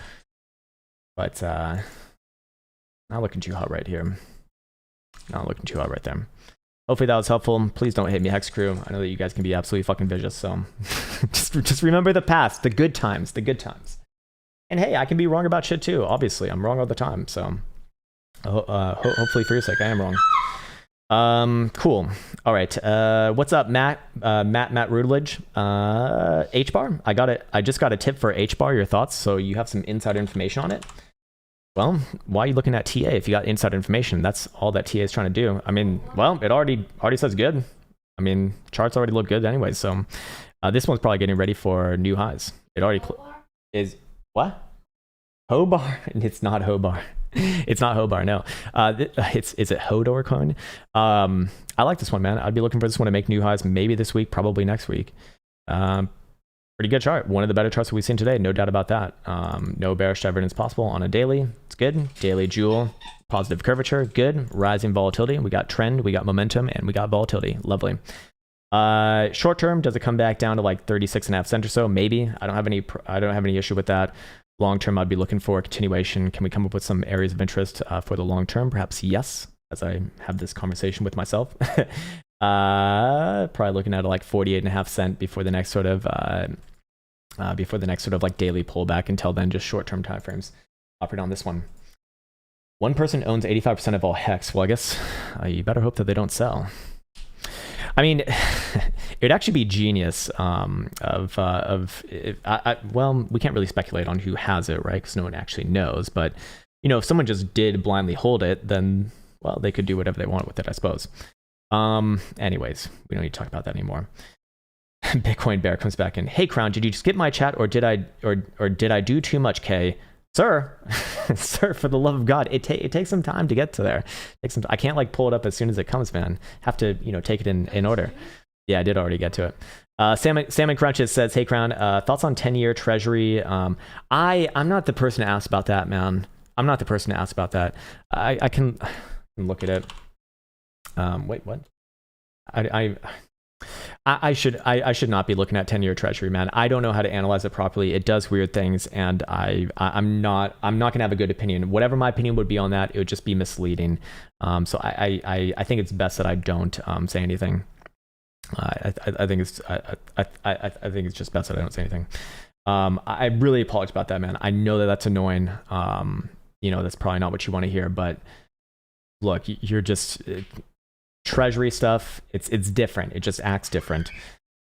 but not looking too hot right here. Not looking too hot right there. Hopefully that was helpful. Please don't hate me, Hex crew. I know that you guys can be absolutely fucking vicious, so just remember the past, the good times, the good times. And hey, I can be wrong about shit too. Obviously, I'm wrong all the time. So hopefully for your sake, I am wrong. Cool. All right. What's up, Matt? Matt Rutledge. H-bar. I just got a tip for H-bar. Your thoughts? So you have some inside information on it. Well, why are you looking at TA if you got inside information? That's all that TA is trying to do. I mean, well, it already says good. I mean, charts already look good anyway. So this one's probably getting ready for new highs. It already is. What? Hobar? It's not Hobar. It's not Hobar, no. Is it Hodor coin? I like this one, man. I'd be looking for this one to make new highs maybe this week, probably next week. Pretty good chart. One of the better charts that we've seen today, no doubt about that. No bearish divergence possible on a daily. It's good. Daily jewel, positive curvature, good. Rising volatility. We got trend, we got momentum, and we got volatility. Lovely. Short term, does it come back down to like 36.5 cents or so? Maybe. I don't have any issue with that. Long term, I'd be looking for a continuation. Can we come up with some areas of interest for the long term? Perhaps yes, as I have this conversation with myself. Probably looking at like 48.5 cents before the next sort of like daily pullback. Until then, just short term timeframes. Operate on this one. One person owns 85% of all Hex. Well, I guess you better hope that they don't sell. I mean, it'd actually be genius. Well, we can't really speculate on who has it, right? Because no one actually knows. But you know, if someone just did blindly hold it, then well, they could do whatever they want with it, I suppose. Anyways, we don't need to talk about that anymore. Bitcoin Bear comes back in. Hey, Krown, did you skip my chat, or did I do too much, K? Sir, sir, for the love of God, it takes some time to get to there. I can't like pull it up as soon as it comes, man. Have to, you know, take it in order. Yeah, I did already get to it. Salmon Crunches says, hey, Krown, thoughts on 10-year treasury? I'm not the person to ask about that, man. I'm not the person to ask about that. I can look at it. Wait, what? I should not be looking at 10-year treasury, man. I don't know how to analyze it properly. It does weird things, and I'm not gonna have a good opinion. Whatever my opinion would be on that, it would just be misleading. So I think it's best that I don't say anything. I think it's just best that I don't say anything. I really apologize about that, man. I know that that's annoying. You know, that's probably not what you want to hear, but look, you're just treasury stuff. It's different. It just acts different.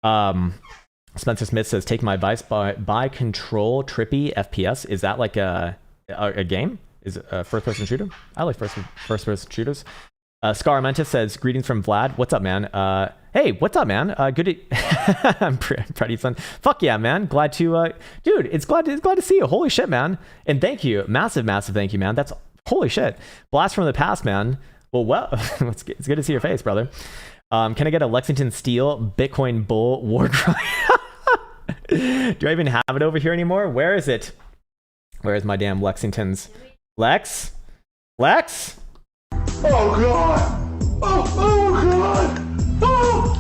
Spencer Smith says, take my advice, buy control trippy FPS. Is that like a game? Is it a first person shooter? I like first person shooters. Scaramentus says, greetings from Vlad. What's up, man? Hey, what's up, man? Good to I'm pretty son. Fuck yeah, man. Glad to dude, it's glad to see you. Holy shit, man. And thank you. Massive thank you, man. That's holy shit. Blast from the past, man. Well, it's good to see your face, brother. Can I get a Lexington Steel Bitcoin Bull war cry? Do I even have it over here anymore? Where is it? Where is my damn Lexington's? Lex? Oh god! Oh god! Oh!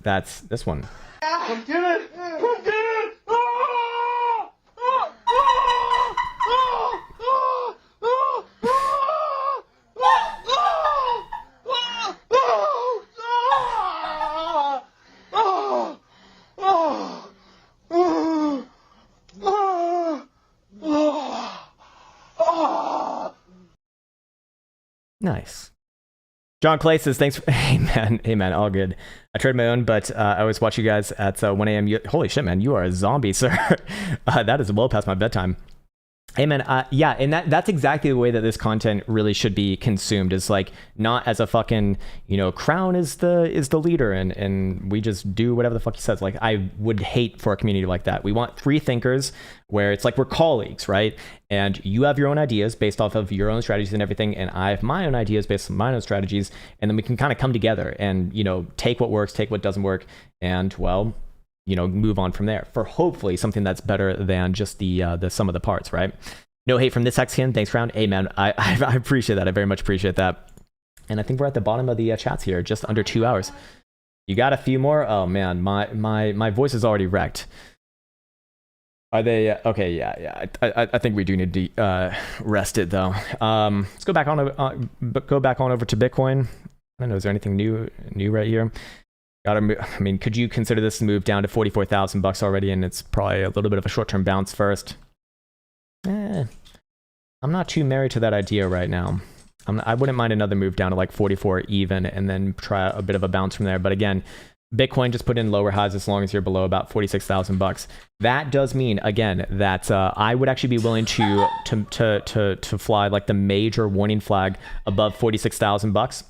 That's this one. I did it! I did it! Nice. John Clay says, thanks for, hey man, all good. I tried my own, but I always watch you guys at 1 a.m. Holy shit, man, you are a zombie, sir. That is well past my bedtime. Hey man, yeah, and that's exactly the way that this content really should be consumed, is like not as a fucking, you know, Krown is the leader and we just do whatever the fuck he says. Like, I would hate for a community like that. We want free thinkers where it's like we're colleagues, right? And you have your own ideas based off of your own strategies and everything, and I have my own ideas based on my own strategies, and then we can kind of come together and, you know, take what works, take what doesn't work, and well, you know, move on from there for hopefully something that's better than just the sum of the parts, right? No hate from this Hexkin. Thanks, Krown. Hey, man, I appreciate that. I very much appreciate that. And I think we're at the bottom of the chats here, just under 2 hours. You got a few more? Oh man, my voice is already wrecked. Are they okay? Yeah. I think we do need to rest it though. Let's go back on over to Bitcoin. I don't know. Is there anything new right here? I mean, could you consider this move down to $44,000 already? And it's probably a little bit of a short-term bounce first. I'm not too married to that idea right now. I wouldn't mind another move down to like 44 even, and then try a bit of a bounce from there. But again, Bitcoin just put in lower highs as long as you're below about $46,000. That does mean, again, that I would actually be willing to fly like the major warning flag above $46,000.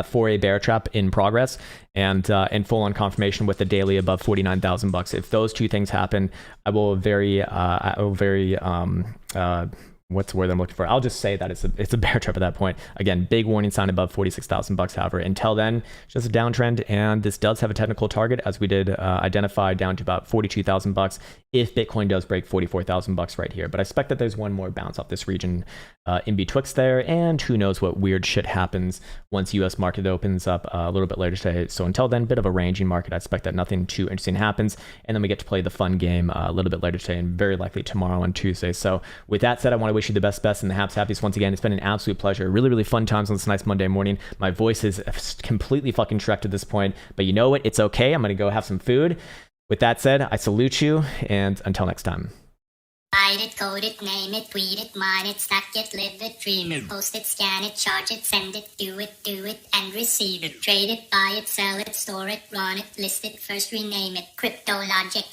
For a bear trap in progress, and full on confirmation with the daily above $49,000. If those two things happen, I will what's the word I'm looking for? I'll just say that it's a bear trap at that point. Again, big warning sign above $46,000. However, until then, it's just a downtrend, and this does have a technical target, as we did identify, down to about $42,000 if Bitcoin does break $44,000 right here. But I expect that there's one more bounce off this region in betwixt there, and who knows what weird shit happens once US market opens up a little bit later today. So until then, bit of a ranging market. I expect that nothing too interesting happens, and then we get to play the fun game a little bit later today, and very likely tomorrow on Tuesday. So with that said, I want to wish wish you the best and the happiest once again. It's been an absolute pleasure. Really, really fun times on this nice Monday morning. My voice is completely fucking shreked at this point, but you know what? It's okay. I'm going to go have some food. With that said, I salute you, and until next time. Write it, code it, name it, tweet it, mine it, stack it, live it, dream it, post it, scan it, charge it, send it, do it, and receive it. Trade it, buy it, sell it, store it, run it, list it, first rename it. Crypto logic.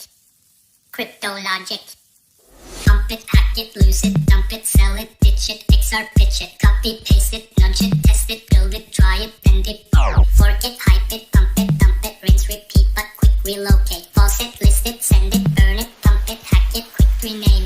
Pump it, hack it, lose it, dump it, sell it, ditch it, XR pitch it, copy, paste it, nudge it, test it, build it, try it, bend it, fork it, hype it, pump it, dump it, rinse, repeat, but quick relocate. Pause it, list it, send it, burn it, pump it, hack it, quick rename